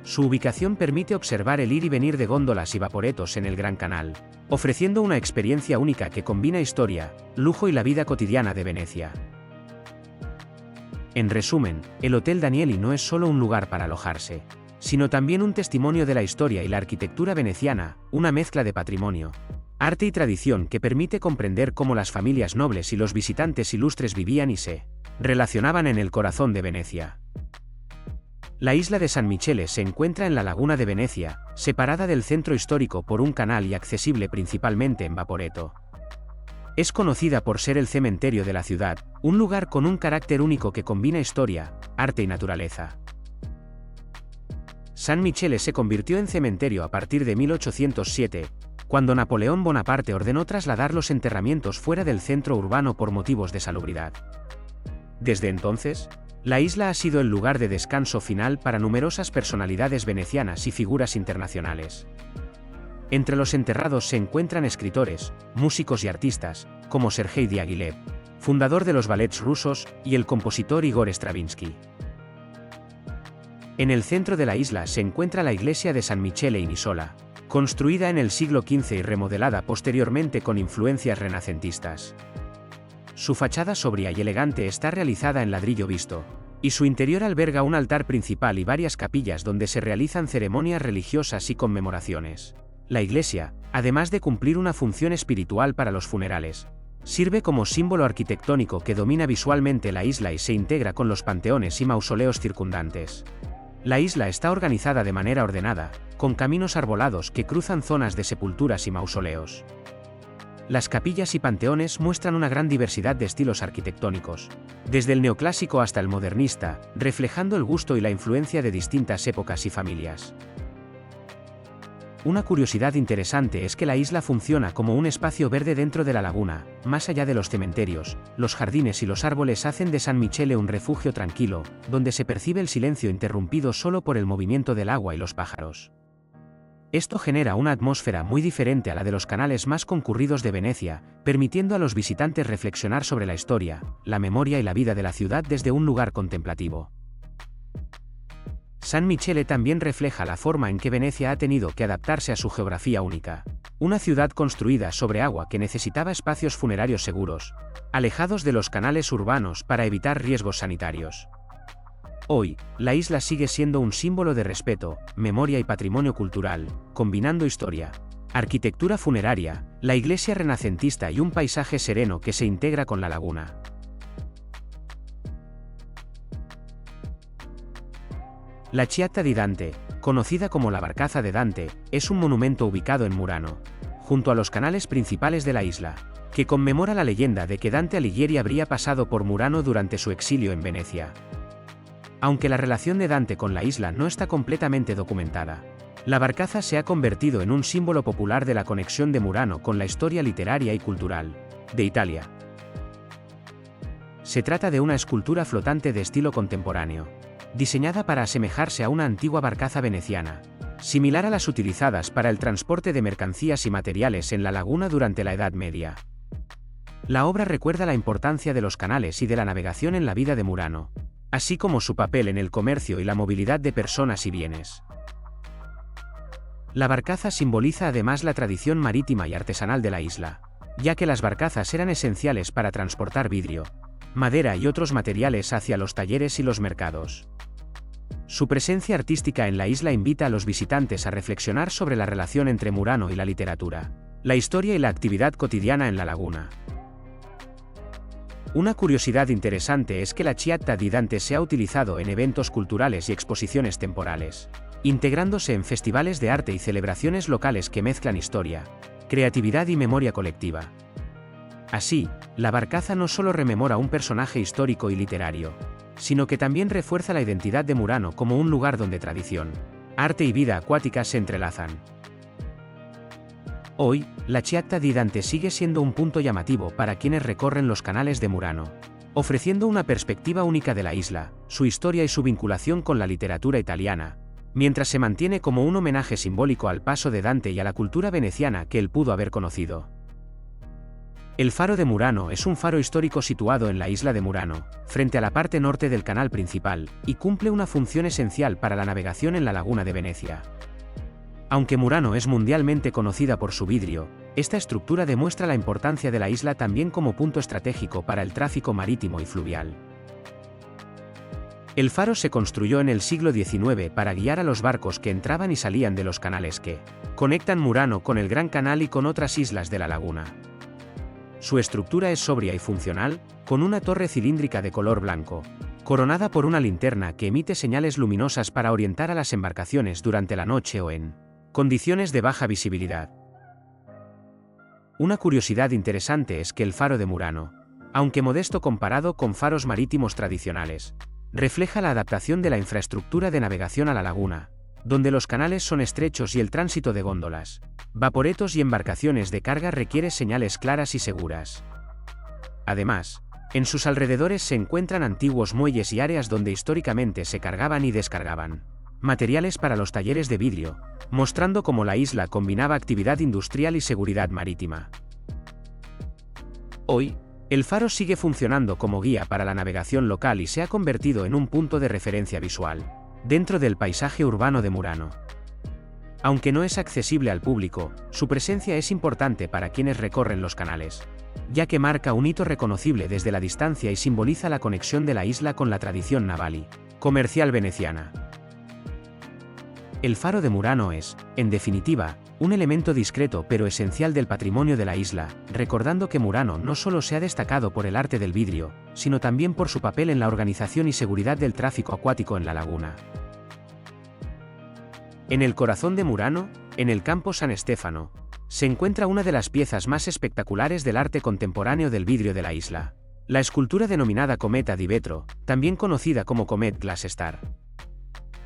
Su ubicación permite observar el ir y venir de góndolas y vaporetos en el Gran Canal, ofreciendo una experiencia única que combina historia, lujo y la vida cotidiana de Venecia. En resumen, el Hotel Danieli no es solo un lugar para alojarse, sino también un testimonio de la historia y la arquitectura veneciana, una mezcla de patrimonio, arte y tradición que permite comprender cómo las familias nobles y los visitantes ilustres vivían y se relacionaban en el corazón de Venecia. La isla de San Michele se encuentra en la laguna de Venecia, separada del centro histórico por un canal y accesible principalmente en Vaporetto. Es conocida por ser el cementerio de la ciudad, un lugar con un carácter único que combina historia, arte y naturaleza. San Michele se convirtió en cementerio a partir de 1807, cuando Napoleón Bonaparte ordenó trasladar los enterramientos fuera del centro urbano por motivos de salubridad. Desde entonces, la isla ha sido el lugar de descanso final para numerosas personalidades venecianas y figuras internacionales. Entre los enterrados se encuentran escritores, músicos y artistas, como Sergei Diaghilev, fundador de los ballets rusos, y el compositor Igor Stravinsky. En el centro de la isla se encuentra la iglesia de San Michele in Isola, construida en el siglo XV y remodelada posteriormente con influencias renacentistas. Su fachada sobria y elegante está realizada en ladrillo visto, y su interior alberga un altar principal y varias capillas donde se realizan ceremonias religiosas y conmemoraciones. La iglesia, además de cumplir una función espiritual para los funerales, sirve como símbolo arquitectónico que domina visualmente la isla y se integra con los panteones y mausoleos circundantes. La isla está organizada de manera ordenada, con caminos arbolados que cruzan zonas de sepulturas y mausoleos. Las capillas y panteones muestran una gran diversidad de estilos arquitectónicos, desde el neoclásico hasta el modernista, reflejando el gusto y la influencia de distintas épocas y familias. Una curiosidad interesante es que la isla funciona como un espacio verde dentro de la laguna. Más allá de los cementerios, los jardines y los árboles hacen de San Michele un refugio tranquilo, donde se percibe el silencio interrumpido solo por el movimiento del agua y los pájaros. Esto genera una atmósfera muy diferente a la de los canales más concurridos de Venecia, permitiendo a los visitantes reflexionar sobre la historia, la memoria y la vida de la ciudad desde un lugar contemplativo. San Michele también refleja la forma en que Venecia ha tenido que adaptarse a su geografía única. Una ciudad construida sobre agua que necesitaba espacios funerarios seguros, alejados de los canales urbanos para evitar riesgos sanitarios. Hoy, la isla sigue siendo un símbolo de respeto, memoria y patrimonio cultural, combinando historia, arquitectura funeraria, la iglesia renacentista y un paisaje sereno que se integra con la laguna. La Chiatta di Dante, conocida como la Barcaza de Dante, es un monumento ubicado en Murano, junto a los canales principales de la isla, que conmemora la leyenda de que Dante Alighieri habría pasado por Murano durante su exilio en Venecia. Aunque la relación de Dante con la isla no está completamente documentada, la barcaza se ha convertido en un símbolo popular de la conexión de Murano con la historia literaria y cultural de Italia. Se trata de una escultura flotante de estilo contemporáneo, diseñada para asemejarse a una antigua barcaza veneciana, similar a las utilizadas para el transporte de mercancías y materiales en la laguna durante la Edad Media. La obra recuerda la importancia de los canales y de la navegación en la vida de Murano, así como su papel en el comercio y la movilidad de personas y bienes. La barcaza simboliza además la tradición marítima y artesanal de la isla, ya que las barcazas eran esenciales para transportar vidrio, madera y otros materiales hacia los talleres y los mercados. Su presencia artística en la isla invita a los visitantes a reflexionar sobre la relación entre Murano y la literatura, la historia y la actividad cotidiana en la laguna. Una curiosidad interesante es que la Chiatta di Dante se ha utilizado en eventos culturales y exposiciones temporales, integrándose en festivales de arte y celebraciones locales que mezclan historia, creatividad y memoria colectiva. Así, la barcaza no solo rememora un personaje histórico y literario, sino que también refuerza la identidad de Murano como un lugar donde tradición, arte y vida acuática se entrelazan. Hoy, la Chiatta di Dante sigue siendo un punto llamativo para quienes recorren los canales de Murano, ofreciendo una perspectiva única de la isla, su historia y su vinculación con la literatura italiana, mientras se mantiene como un homenaje simbólico al paso de Dante y a la cultura veneciana que él pudo haber conocido. El Faro de Murano es un faro histórico situado en la isla de Murano, frente a la parte norte del canal principal, y cumple una función esencial para la navegación en la laguna de Venecia. Aunque Murano es mundialmente conocida por su vidrio, esta estructura demuestra la importancia de la isla también como punto estratégico para el tráfico marítimo y fluvial. El faro se construyó en el siglo XIX para guiar a los barcos que entraban y salían de los canales que conectan Murano con el Gran Canal y con otras islas de la laguna. Su estructura es sobria y funcional, con una torre cilíndrica de color blanco, coronada por una linterna que emite señales luminosas para orientar a las embarcaciones durante la noche o en condiciones de baja visibilidad. Una curiosidad interesante es que el faro de Murano, aunque modesto comparado con faros marítimos tradicionales, refleja la adaptación de la infraestructura de navegación a la laguna, donde los canales son estrechos y el tránsito de góndolas, vaporetos y embarcaciones de carga requiere señales claras y seguras. Además, en sus alrededores se encuentran antiguos muelles y áreas donde históricamente se cargaban y descargaban materiales para los talleres de vidrio, mostrando cómo la isla combinaba actividad industrial y seguridad marítima. Hoy, el faro sigue funcionando como guía para la navegación local y se ha convertido en un punto de referencia visual dentro del paisaje urbano de Murano. Aunque no es accesible al público, su presencia es importante para quienes recorren los canales, ya que marca un hito reconocible desde la distancia y simboliza la conexión de la isla con la tradición naval y comercial veneciana. El faro de Murano es, en definitiva, un elemento discreto pero esencial del patrimonio de la isla, recordando que Murano no solo se ha destacado por el arte del vidrio, sino también por su papel en la organización y seguridad del tráfico acuático en la laguna. En el corazón de Murano, en el campo San Stefano, se encuentra una de las piezas más espectaculares del arte contemporáneo del vidrio de la isla, la escultura denominada Cometa di Vetro, también conocida como Comet Glass Star.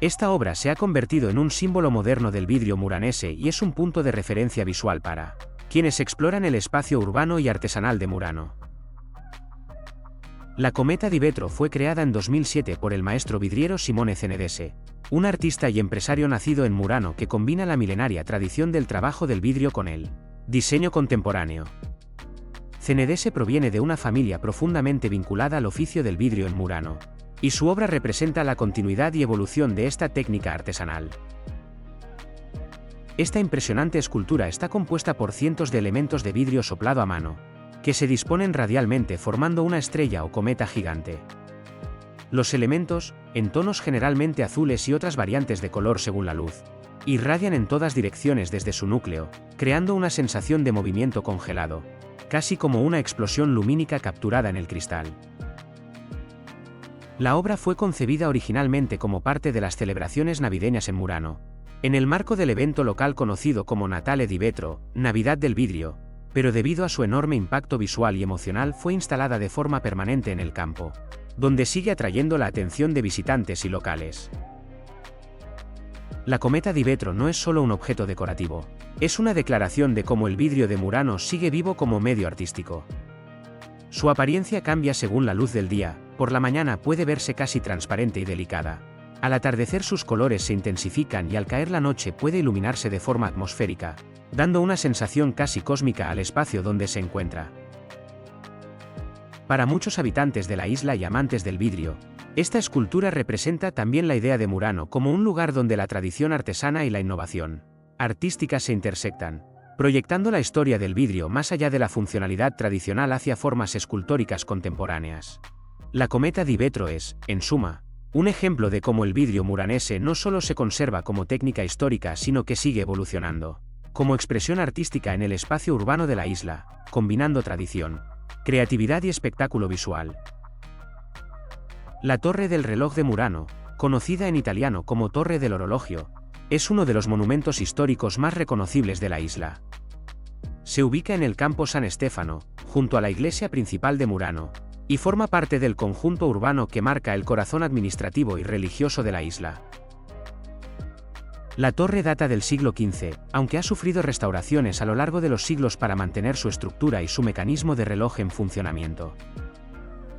Esta obra se ha convertido en un símbolo moderno del vidrio muranese y es un punto de referencia visual para quienes exploran el espacio urbano y artesanal de Murano. La Cometa di Vetro fue creada en 2007 por el maestro vidriero Simone Cenedese, un artista y empresario nacido en Murano que combina la milenaria tradición del trabajo del vidrio con el diseño contemporáneo. Cenedese proviene de una familia profundamente vinculada al oficio del vidrio en Murano, y su obra representa la continuidad y evolución de esta técnica artesanal. Esta impresionante escultura está compuesta por cientos de elementos de vidrio soplado a mano, que se disponen radialmente formando una estrella o cometa gigante. Los elementos, en tonos generalmente azules y otras variantes de color según la luz, irradian en todas direcciones desde su núcleo, creando una sensación de movimiento congelado, casi como una explosión lumínica capturada en el cristal. La obra fue concebida originalmente como parte de las celebraciones navideñas en Murano, en el marco del evento local conocido como Natale di Vetro, Navidad del Vidrio, pero debido a su enorme impacto visual y emocional fue instalada de forma permanente en el campo, donde sigue atrayendo la atención de visitantes y locales. La Cometa di Vetro no es solo un objeto decorativo, es una declaración de cómo el vidrio de Murano sigue vivo como medio artístico. Su apariencia cambia según la luz del día, por la mañana puede verse casi transparente y delicada. Al atardecer sus colores se intensifican y al caer la noche puede iluminarse de forma atmosférica, dando una sensación casi cósmica al espacio donde se encuentra. Para muchos habitantes de la isla y amantes del vidrio, esta escultura representa también la idea de Murano como un lugar donde la tradición artesana y la innovación artística se intersectan, proyectando la historia del vidrio más allá de la funcionalidad tradicional hacia formas escultóricas contemporáneas. La Cometa di Vetro es, en suma, un ejemplo de cómo el vidrio muranese no solo se conserva como técnica histórica sino que sigue evolucionando como expresión artística en el espacio urbano de la isla, combinando tradición, creatividad y espectáculo visual. La Torre del Reloj de Murano, conocida en italiano como Torre del Orologio, es uno de los monumentos históricos más reconocibles de la isla. Se ubica en el campo San Stefano, junto a la iglesia principal de Murano, y forma parte del conjunto urbano que marca el corazón administrativo y religioso de la isla. La torre data del siglo XV, aunque ha sufrido restauraciones a lo largo de los siglos para mantener su estructura y su mecanismo de reloj en funcionamiento.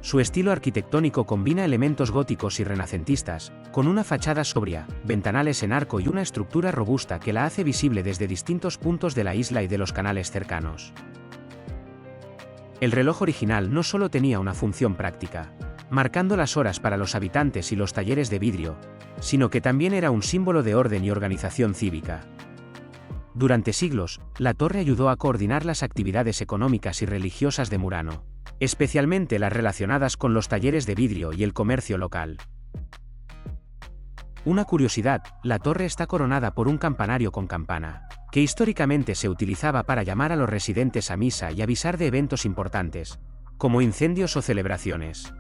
Su estilo arquitectónico combina elementos góticos y renacentistas, con una fachada sobria, ventanales en arco y una estructura robusta que la hace visible desde distintos puntos de la isla y de los canales cercanos. El reloj original no solo tenía una función práctica, marcando las horas para los habitantes y los talleres de vidrio, sino que también era un símbolo de orden y organización cívica. Durante siglos, la torre ayudó a coordinar las actividades económicas y religiosas de Murano, especialmente las relacionadas con los talleres de vidrio y el comercio local. Una curiosidad, la torre está coronada por un campanario con campana, que históricamente se utilizaba para llamar a los residentes a misa y avisar de eventos importantes, como incendios o celebraciones.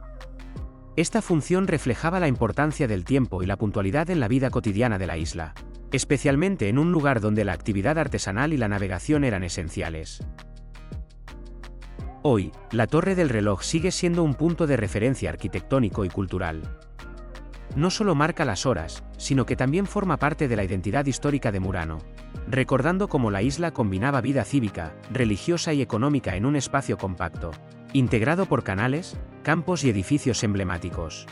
Esta función reflejaba la importancia del tiempo y la puntualidad en la vida cotidiana de la isla, especialmente en un lugar donde la actividad artesanal y la navegación eran esenciales. Hoy, la Torre del Reloj sigue siendo un punto de referencia arquitectónico y cultural. No solo marca las horas, sino que también forma parte de la identidad histórica de Murano, recordando cómo la isla combinaba vida cívica, religiosa y económica en un espacio compacto, integrado por canales, campos y edificios emblemáticos.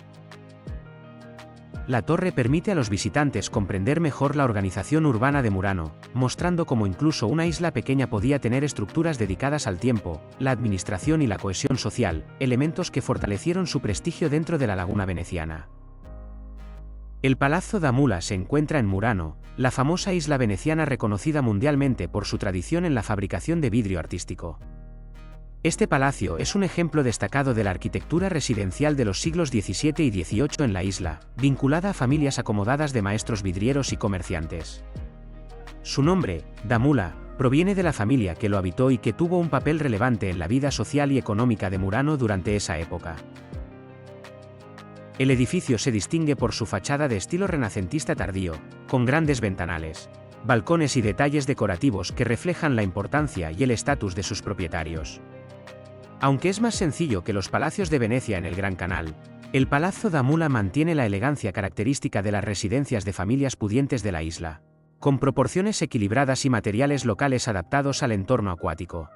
La torre permite a los visitantes comprender mejor la organización urbana de Murano, mostrando cómo incluso una isla pequeña podía tener estructuras dedicadas al tiempo, la administración y la cohesión social, elementos que fortalecieron su prestigio dentro de la laguna veneciana. El Palazzo da Mula se encuentra en Murano, la famosa isla veneciana reconocida mundialmente por su tradición en la fabricación de vidrio artístico. Este palacio es un ejemplo destacado de la arquitectura residencial de los siglos XVII y XVIII en la isla, vinculada a familias acomodadas de maestros vidrieros y comerciantes. Su nombre, da Mula, proviene de la familia que lo habitó y que tuvo un papel relevante en la vida social y económica de Murano durante esa época. El edificio se distingue por su fachada de estilo renacentista tardío, con grandes ventanales, balcones y detalles decorativos que reflejan la importancia y el estatus de sus propietarios. Aunque es más sencillo que los palacios de Venecia en el Gran Canal, el Palazzo da Mula mantiene la elegancia característica de las residencias de familias pudientes de la isla, con proporciones equilibradas y materiales locales adaptados al entorno acuático.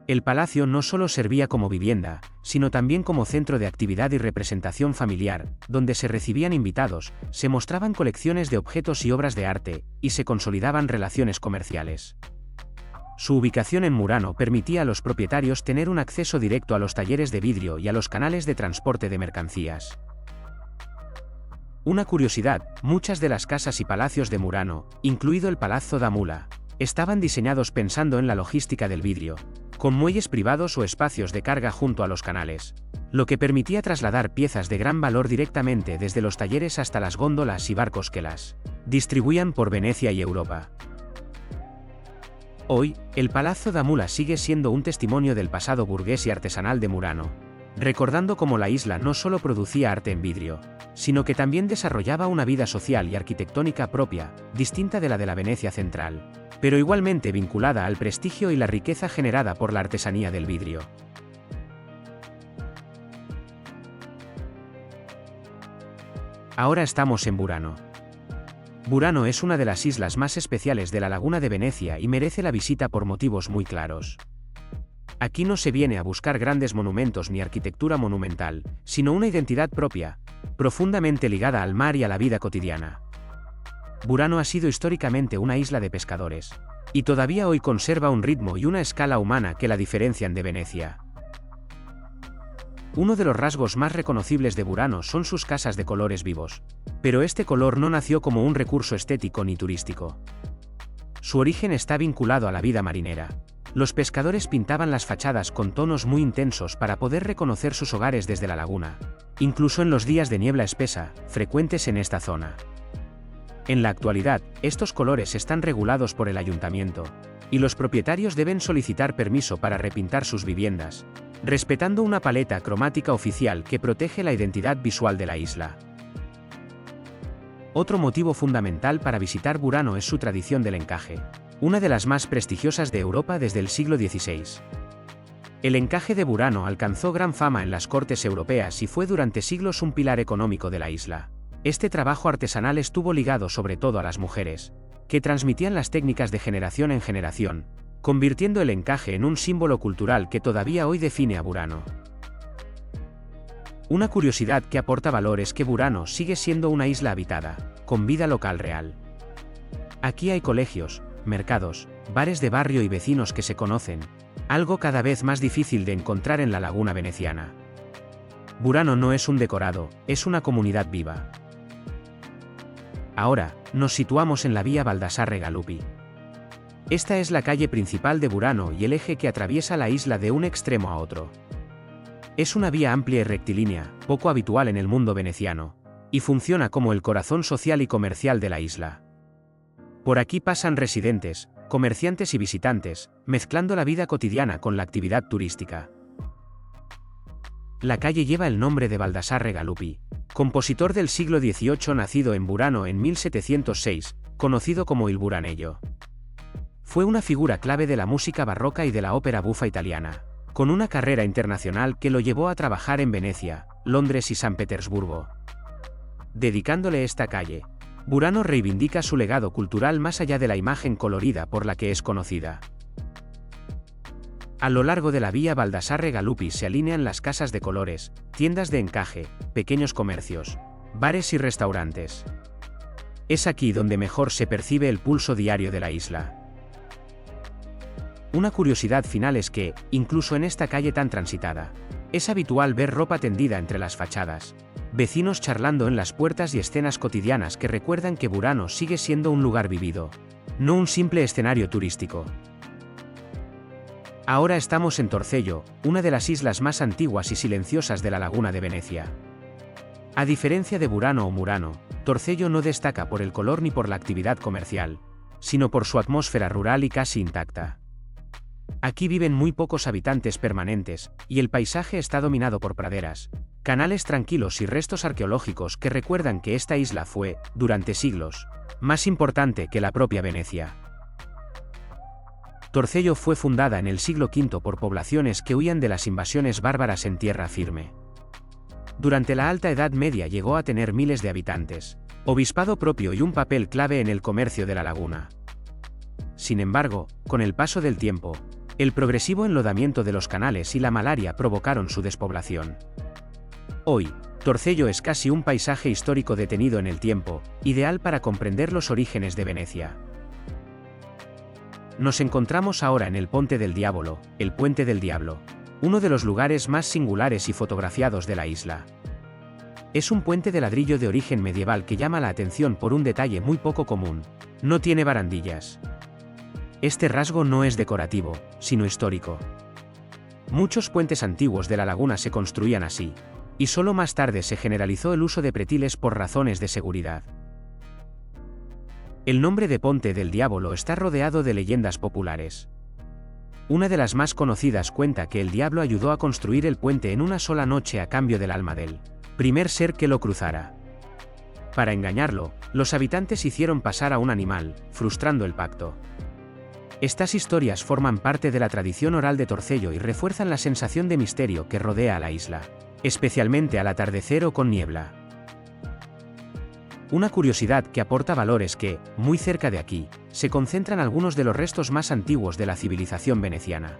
El palacio no solo servía como vivienda, sino también como centro de actividad y representación familiar, donde se recibían invitados, se mostraban colecciones de objetos y obras de arte, y se consolidaban relaciones comerciales. Su ubicación en Murano permitía a los propietarios tener un acceso directo a los talleres de vidrio y a los canales de transporte de mercancías. Una curiosidad, muchas de las casas y palacios de Murano, incluido el Palazzo da Mula, estaban diseñados pensando en la logística del vidrio, con muelles privados o espacios de carga junto a los canales, lo que permitía trasladar piezas de gran valor directamente desde los talleres hasta las góndolas y barcos que las distribuían por Venecia y Europa. Hoy, el Palazzo da Mula sigue siendo un testimonio del pasado burgués y artesanal de Murano, recordando cómo la isla no solo producía arte en vidrio, sino que también desarrollaba una vida social y arquitectónica propia, distinta de la Venecia central, pero igualmente vinculada al prestigio y la riqueza generada por la artesanía del vidrio. Ahora estamos en Burano. Burano es una de las islas más especiales de la laguna de Venecia y merece la visita por motivos muy claros. Aquí no se viene a buscar grandes monumentos ni arquitectura monumental, sino una identidad propia, profundamente ligada al mar y a la vida cotidiana. Burano ha sido históricamente una isla de pescadores, y todavía hoy conserva un ritmo y una escala humana que la diferencian de Venecia. Uno de los rasgos más reconocibles de Burano son sus casas de colores vivos, pero este color no nació como un recurso estético ni turístico. Su origen está vinculado a la vida marinera. Los pescadores pintaban las fachadas con tonos muy intensos para poder reconocer sus hogares desde la laguna, incluso en los días de niebla espesa, frecuentes en esta zona. En la actualidad, estos colores están regulados por el ayuntamiento, y los propietarios deben solicitar permiso para repintar sus viviendas, respetando una paleta cromática oficial que protege la identidad visual de la isla. Otro motivo fundamental para visitar Burano es su tradición del encaje, una de las más prestigiosas de Europa desde el siglo XVI. El encaje de Burano alcanzó gran fama en las cortes europeas y fue durante siglos un pilar económico de la isla. Este trabajo artesanal estuvo ligado sobre todo a las mujeres, que transmitían las técnicas de generación en generación, convirtiendo el encaje en un símbolo cultural que todavía hoy define a Burano. Una curiosidad que aporta valor es que Burano sigue siendo una isla habitada, con vida local real. Aquí hay colegios, mercados, bares de barrio y vecinos que se conocen, algo cada vez más difícil de encontrar en la laguna veneciana. Burano no es un decorado, es una comunidad viva. Ahora, nos situamos en la vía Baldassarre Galuppi. Esta es la calle principal de Burano y el eje que atraviesa la isla de un extremo a otro. Es una vía amplia y rectilínea, poco habitual en el mundo veneciano, y funciona como el corazón social y comercial de la isla. Por aquí pasan residentes, comerciantes y visitantes, mezclando la vida cotidiana con la actividad turística. La calle lleva el nombre de Baldassarre Galuppi, compositor del siglo XVIII nacido en Burano en 1706, conocido como il Buranello. Fue una figura clave de la música barroca y de la ópera bufa italiana, con una carrera internacional que lo llevó a trabajar en Venecia, Londres y San Petersburgo. Dedicándole esta calle, Burano reivindica su legado cultural más allá de la imagen colorida por la que es conocida. A lo largo de la vía Baldassarre Galuppi se alinean las casas de colores, tiendas de encaje, pequeños comercios, bares y restaurantes. Es aquí donde mejor se percibe el pulso diario de la isla. Una curiosidad final es que, incluso en esta calle tan transitada, es habitual ver ropa tendida entre las fachadas, vecinos charlando en las puertas y escenas cotidianas que recuerdan que Burano sigue siendo un lugar vivido, no un simple escenario turístico. Ahora estamos en Torcello, una de las islas más antiguas y silenciosas de la laguna de Venecia. A diferencia de Burano o Murano, Torcello no destaca por el color ni por la actividad comercial, sino por su atmósfera rural y casi intacta. Aquí viven muy pocos habitantes permanentes, y el paisaje está dominado por praderas, canales tranquilos y restos arqueológicos que recuerdan que esta isla fue, durante siglos, más importante que la propia Venecia. Torcello fue fundada en el siglo V por poblaciones que huían de las invasiones bárbaras en tierra firme. Durante la Alta Edad Media llegó a tener miles de habitantes, obispado propio y un papel clave en el comercio de la laguna. Sin embargo, con el paso del tiempo, el progresivo enlodamiento de los canales y la malaria provocaron su despoblación. Hoy, Torcello es casi un paisaje histórico detenido en el tiempo, ideal para comprender los orígenes de Venecia. Nos encontramos ahora en el Ponte del Diavolo, el Puente del Diablo, uno de los lugares más singulares y fotografiados de la isla. Es un puente de ladrillo de origen medieval que llama la atención por un detalle muy poco común: no tiene barandillas. Este rasgo no es decorativo, sino histórico. Muchos puentes antiguos de la laguna se construían así, y solo más tarde se generalizó el uso de pretiles por razones de seguridad. El nombre de Ponte del Diavolo está rodeado de leyendas populares. Una de las más conocidas cuenta que el diablo ayudó a construir el puente en una sola noche a cambio del alma del primer ser que lo cruzara. Para engañarlo, los habitantes hicieron pasar a un animal, frustrando el pacto. Estas historias forman parte de la tradición oral de Torcello y refuerzan la sensación de misterio que rodea a la isla, especialmente al atardecer o con niebla. Una curiosidad que aporta valor es que, muy cerca de aquí, se concentran algunos de los restos más antiguos de la civilización veneciana.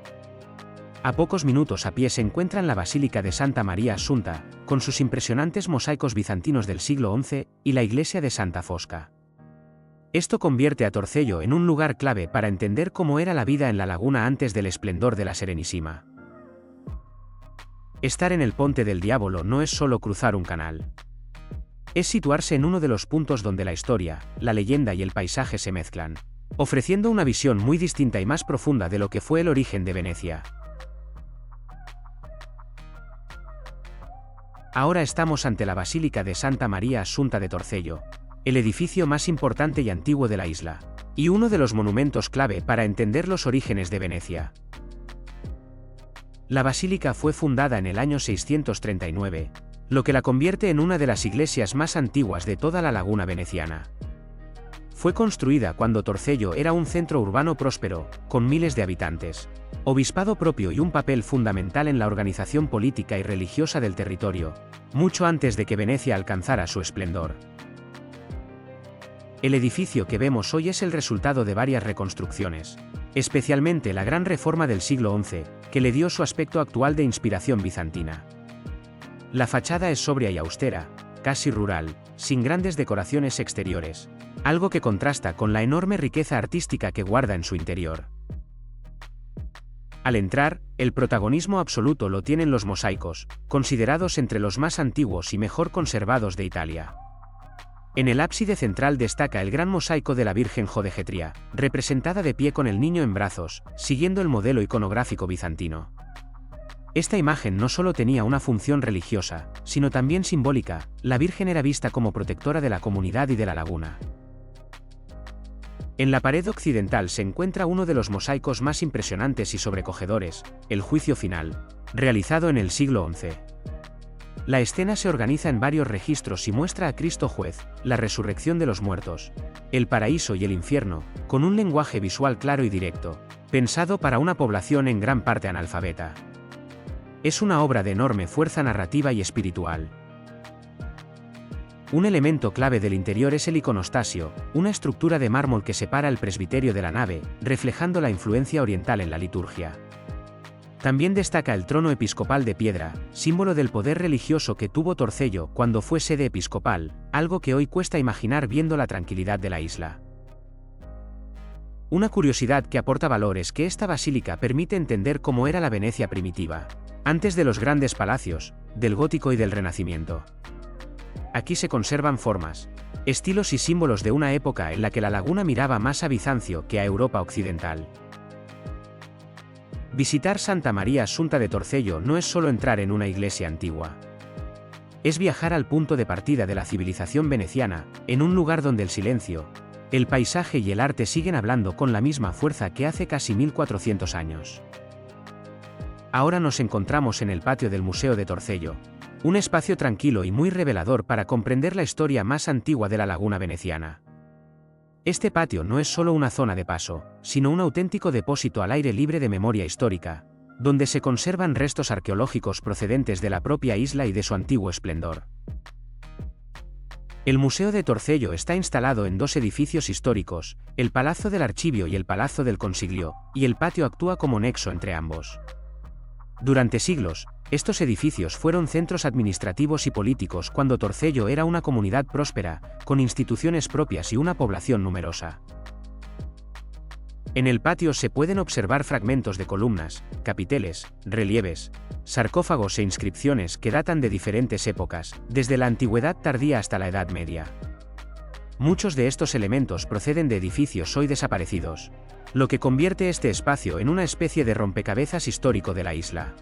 A pocos minutos a pie se encuentran la Basílica de Santa María Assunta, con sus impresionantes mosaicos bizantinos del siglo XI, y la iglesia de Santa Fosca. Esto convierte a Torcello en un lugar clave para entender cómo era la vida en la laguna antes del esplendor de la Serenísima. Estar en el Ponte del Diavolo no es solo cruzar un canal. Es situarse en uno de los puntos donde la historia, la leyenda y el paisaje se mezclan, ofreciendo una visión muy distinta y más profunda de lo que fue el origen de Venecia. Ahora estamos ante la Basílica de Santa María Assunta de Torcello, el edificio más importante y antiguo de la isla, y uno de los monumentos clave para entender los orígenes de Venecia. La basílica fue fundada en el año 639, lo que la convierte en una de las iglesias más antiguas de toda la laguna veneciana. Fue construida cuando Torcello era un centro urbano próspero, con miles de habitantes, obispado propio y un papel fundamental en la organización política y religiosa del territorio, mucho antes de que Venecia alcanzara su esplendor. El edificio que vemos hoy es el resultado de varias reconstrucciones, especialmente la gran reforma del siglo XI, que le dio su aspecto actual de inspiración bizantina. La fachada es sobria y austera, casi rural, sin grandes decoraciones exteriores, algo que contrasta con la enorme riqueza artística que guarda en su interior. Al entrar, el protagonismo absoluto lo tienen los mosaicos, considerados entre los más antiguos y mejor conservados de Italia. En el ábside central destaca el gran mosaico de la Virgen Jodegetria, representada de pie con el niño en brazos, siguiendo el modelo iconográfico bizantino. Esta imagen no solo tenía una función religiosa, sino también simbólica. La Virgen era vista como protectora de la comunidad y de la laguna. En la pared occidental se encuentra uno de los mosaicos más impresionantes y sobrecogedores, el Juicio Final, realizado en el siglo XI. La escena se organiza en varios registros y muestra a Cristo Juez, la resurrección de los muertos, el paraíso y el infierno, con un lenguaje visual claro y directo, pensado para una población en gran parte analfabeta. Es una obra de enorme fuerza narrativa y espiritual. Un elemento clave del interior es el iconostasio, una estructura de mármol que separa el presbiterio de la nave, reflejando la influencia oriental en la liturgia. También destaca el trono episcopal de piedra, símbolo del poder religioso que tuvo Torcello cuando fue sede episcopal, algo que hoy cuesta imaginar viendo la tranquilidad de la isla. Una curiosidad que aporta valor es que esta basílica permite entender cómo era la Venecia primitiva, antes de los grandes palacios, del gótico y del Renacimiento. Aquí se conservan formas, estilos y símbolos de una época en la que la laguna miraba más a Bizancio que a Europa occidental. Visitar Santa María Assunta de Torcello no es solo entrar en una iglesia antigua. Es viajar al punto de partida de la civilización veneciana, en un lugar donde el silencio, el paisaje y el arte siguen hablando con la misma fuerza que hace casi 1400 años. Ahora nos encontramos en el patio del Museo de Torcello, un espacio tranquilo y muy revelador para comprender la historia más antigua de la laguna veneciana. Este patio no es solo una zona de paso, sino un auténtico depósito al aire libre de memoria histórica, donde se conservan restos arqueológicos procedentes de la propia isla y de su antiguo esplendor. El Museo de Torcello está instalado en dos edificios históricos, el Palazzo del Archivio y el Palazzo del Consiglio, y el patio actúa como nexo entre ambos. Durante siglos, estos edificios fueron centros administrativos y políticos cuando Torcello era una comunidad próspera, con instituciones propias y una población numerosa. En el patio se pueden observar fragmentos de columnas, capiteles, relieves, sarcófagos e inscripciones que datan de diferentes épocas, desde la antigüedad tardía hasta la Edad Media. Muchos de estos elementos proceden de edificios hoy desaparecidos, lo que convierte este espacio en una especie de rompecabezas histórico de la isla.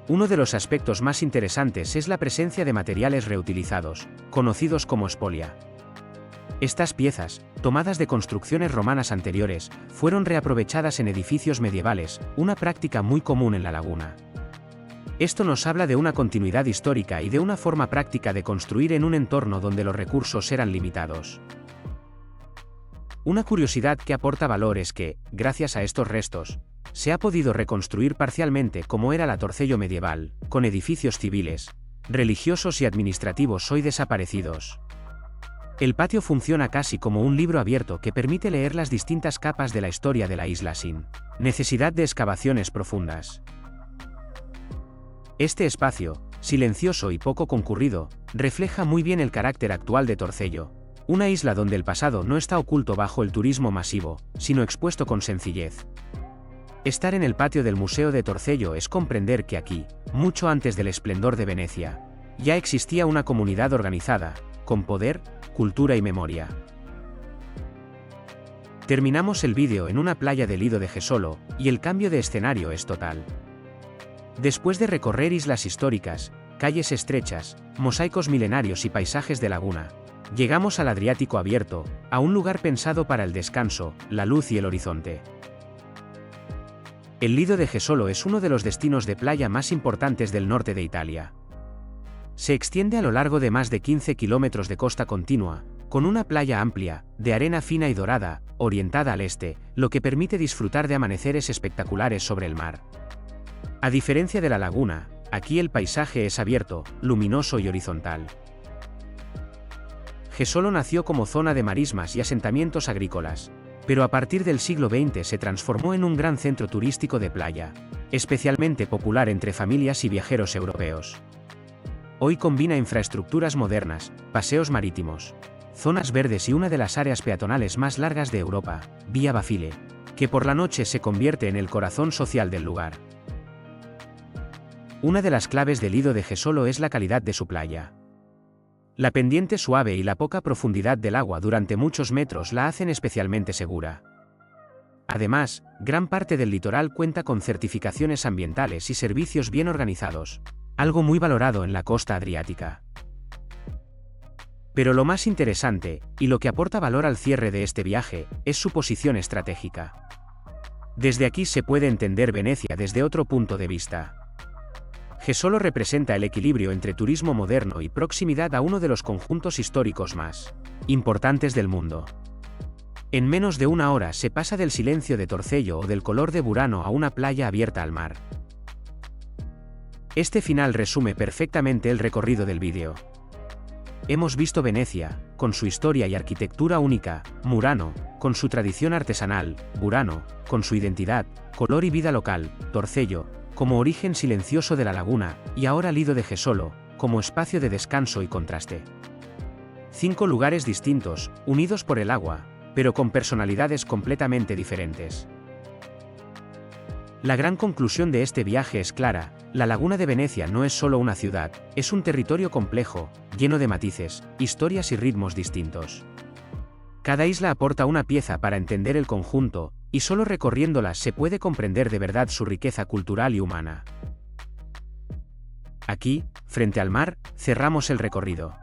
Uno de los aspectos más interesantes es la presencia de materiales reutilizados, conocidos como spolia. Estas piezas, tomadas de construcciones romanas anteriores, fueron reaprovechadas en edificios medievales, una práctica muy común en la laguna. Esto nos habla de una continuidad histórica y de una forma práctica de construir en un entorno donde los recursos eran limitados. Una curiosidad que aporta valor es que, gracias a estos restos, se ha podido reconstruir parcialmente cómo era la Torcello medieval, con edificios civiles, religiosos y administrativos hoy desaparecidos. El patio funciona casi como un libro abierto que permite leer las distintas capas de la historia de la isla sin necesidad de excavaciones profundas. Este espacio, silencioso y poco concurrido, refleja muy bien el carácter actual de Torcello, una isla donde el pasado no está oculto bajo el turismo masivo, sino expuesto con sencillez. Estar en el patio del Museo de Torcello es comprender que aquí, mucho antes del esplendor de Venecia, ya existía una comunidad organizada, con poder, cultura y memoria. Terminamos el vídeo en una playa del Lido de Jesolo, y el cambio de escenario es total. Después de recorrer islas históricas, calles estrechas, mosaicos milenarios y paisajes de laguna, llegamos al Adriático abierto, a un lugar pensado para el descanso, la luz y el horizonte. El Lido de Jesolo es uno de los destinos de playa más importantes del norte de Italia. Se extiende a lo largo de más de 15 kilómetros de costa continua, con una playa amplia, de arena fina y dorada, orientada al este, lo que permite disfrutar de amaneceres espectaculares sobre el mar. A diferencia de la laguna, aquí el paisaje es abierto, luminoso y horizontal. Jesolo nació como zona de marismas y asentamientos agrícolas, pero a partir del siglo XX se transformó en un gran centro turístico de playa, especialmente popular entre familias y viajeros europeos. Hoy combina infraestructuras modernas, paseos marítimos, zonas verdes y una de las áreas peatonales más largas de Europa, Via Bafile, que por la noche se convierte en el corazón social del lugar. Una de las claves del Lido de Jesolo es la calidad de su playa. La pendiente suave y la poca profundidad del agua durante muchos metros la hacen especialmente segura. Además, gran parte del litoral cuenta con certificaciones ambientales y servicios bien organizados, algo muy valorado en la costa adriática. Pero lo más interesante, y lo que aporta valor al cierre de este viaje, es su posición estratégica. Desde aquí se puede entender Venecia desde otro punto de vista. Jesolo representa el equilibrio entre turismo moderno y proximidad a uno de los conjuntos históricos más importantes del mundo. En menos de una hora se pasa del silencio de Torcello o del color de Burano a una playa abierta al mar. Este final resume perfectamente el recorrido del vídeo. Hemos visto Venecia, con su historia y arquitectura única, Murano, con su tradición artesanal, Burano, con su identidad, color y vida local, Torcello, como origen silencioso de la laguna, y ahora Lido de Jesolo, como espacio de descanso y contraste. 5 lugares distintos, unidos por el agua, pero con personalidades completamente diferentes. La gran conclusión de este viaje es clara: la Laguna de Venecia no es solo una ciudad, es un territorio complejo, lleno de matices, historias y ritmos distintos. Cada isla aporta una pieza para entender el conjunto, y solo recorriéndolas se puede comprender de verdad su riqueza cultural y humana. Aquí, frente al mar, cerramos el recorrido.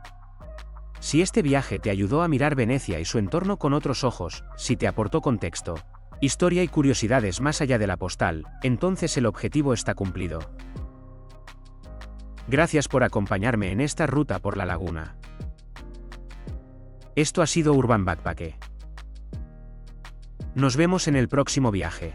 Si este viaje te ayudó a mirar Venecia y su entorno con otros ojos, si te aportó contexto, historia y curiosidades más allá de la postal, entonces el objetivo está cumplido. Gracias por acompañarme en esta ruta por la laguna. Esto ha sido Urban Backpack. Nos vemos en el próximo viaje.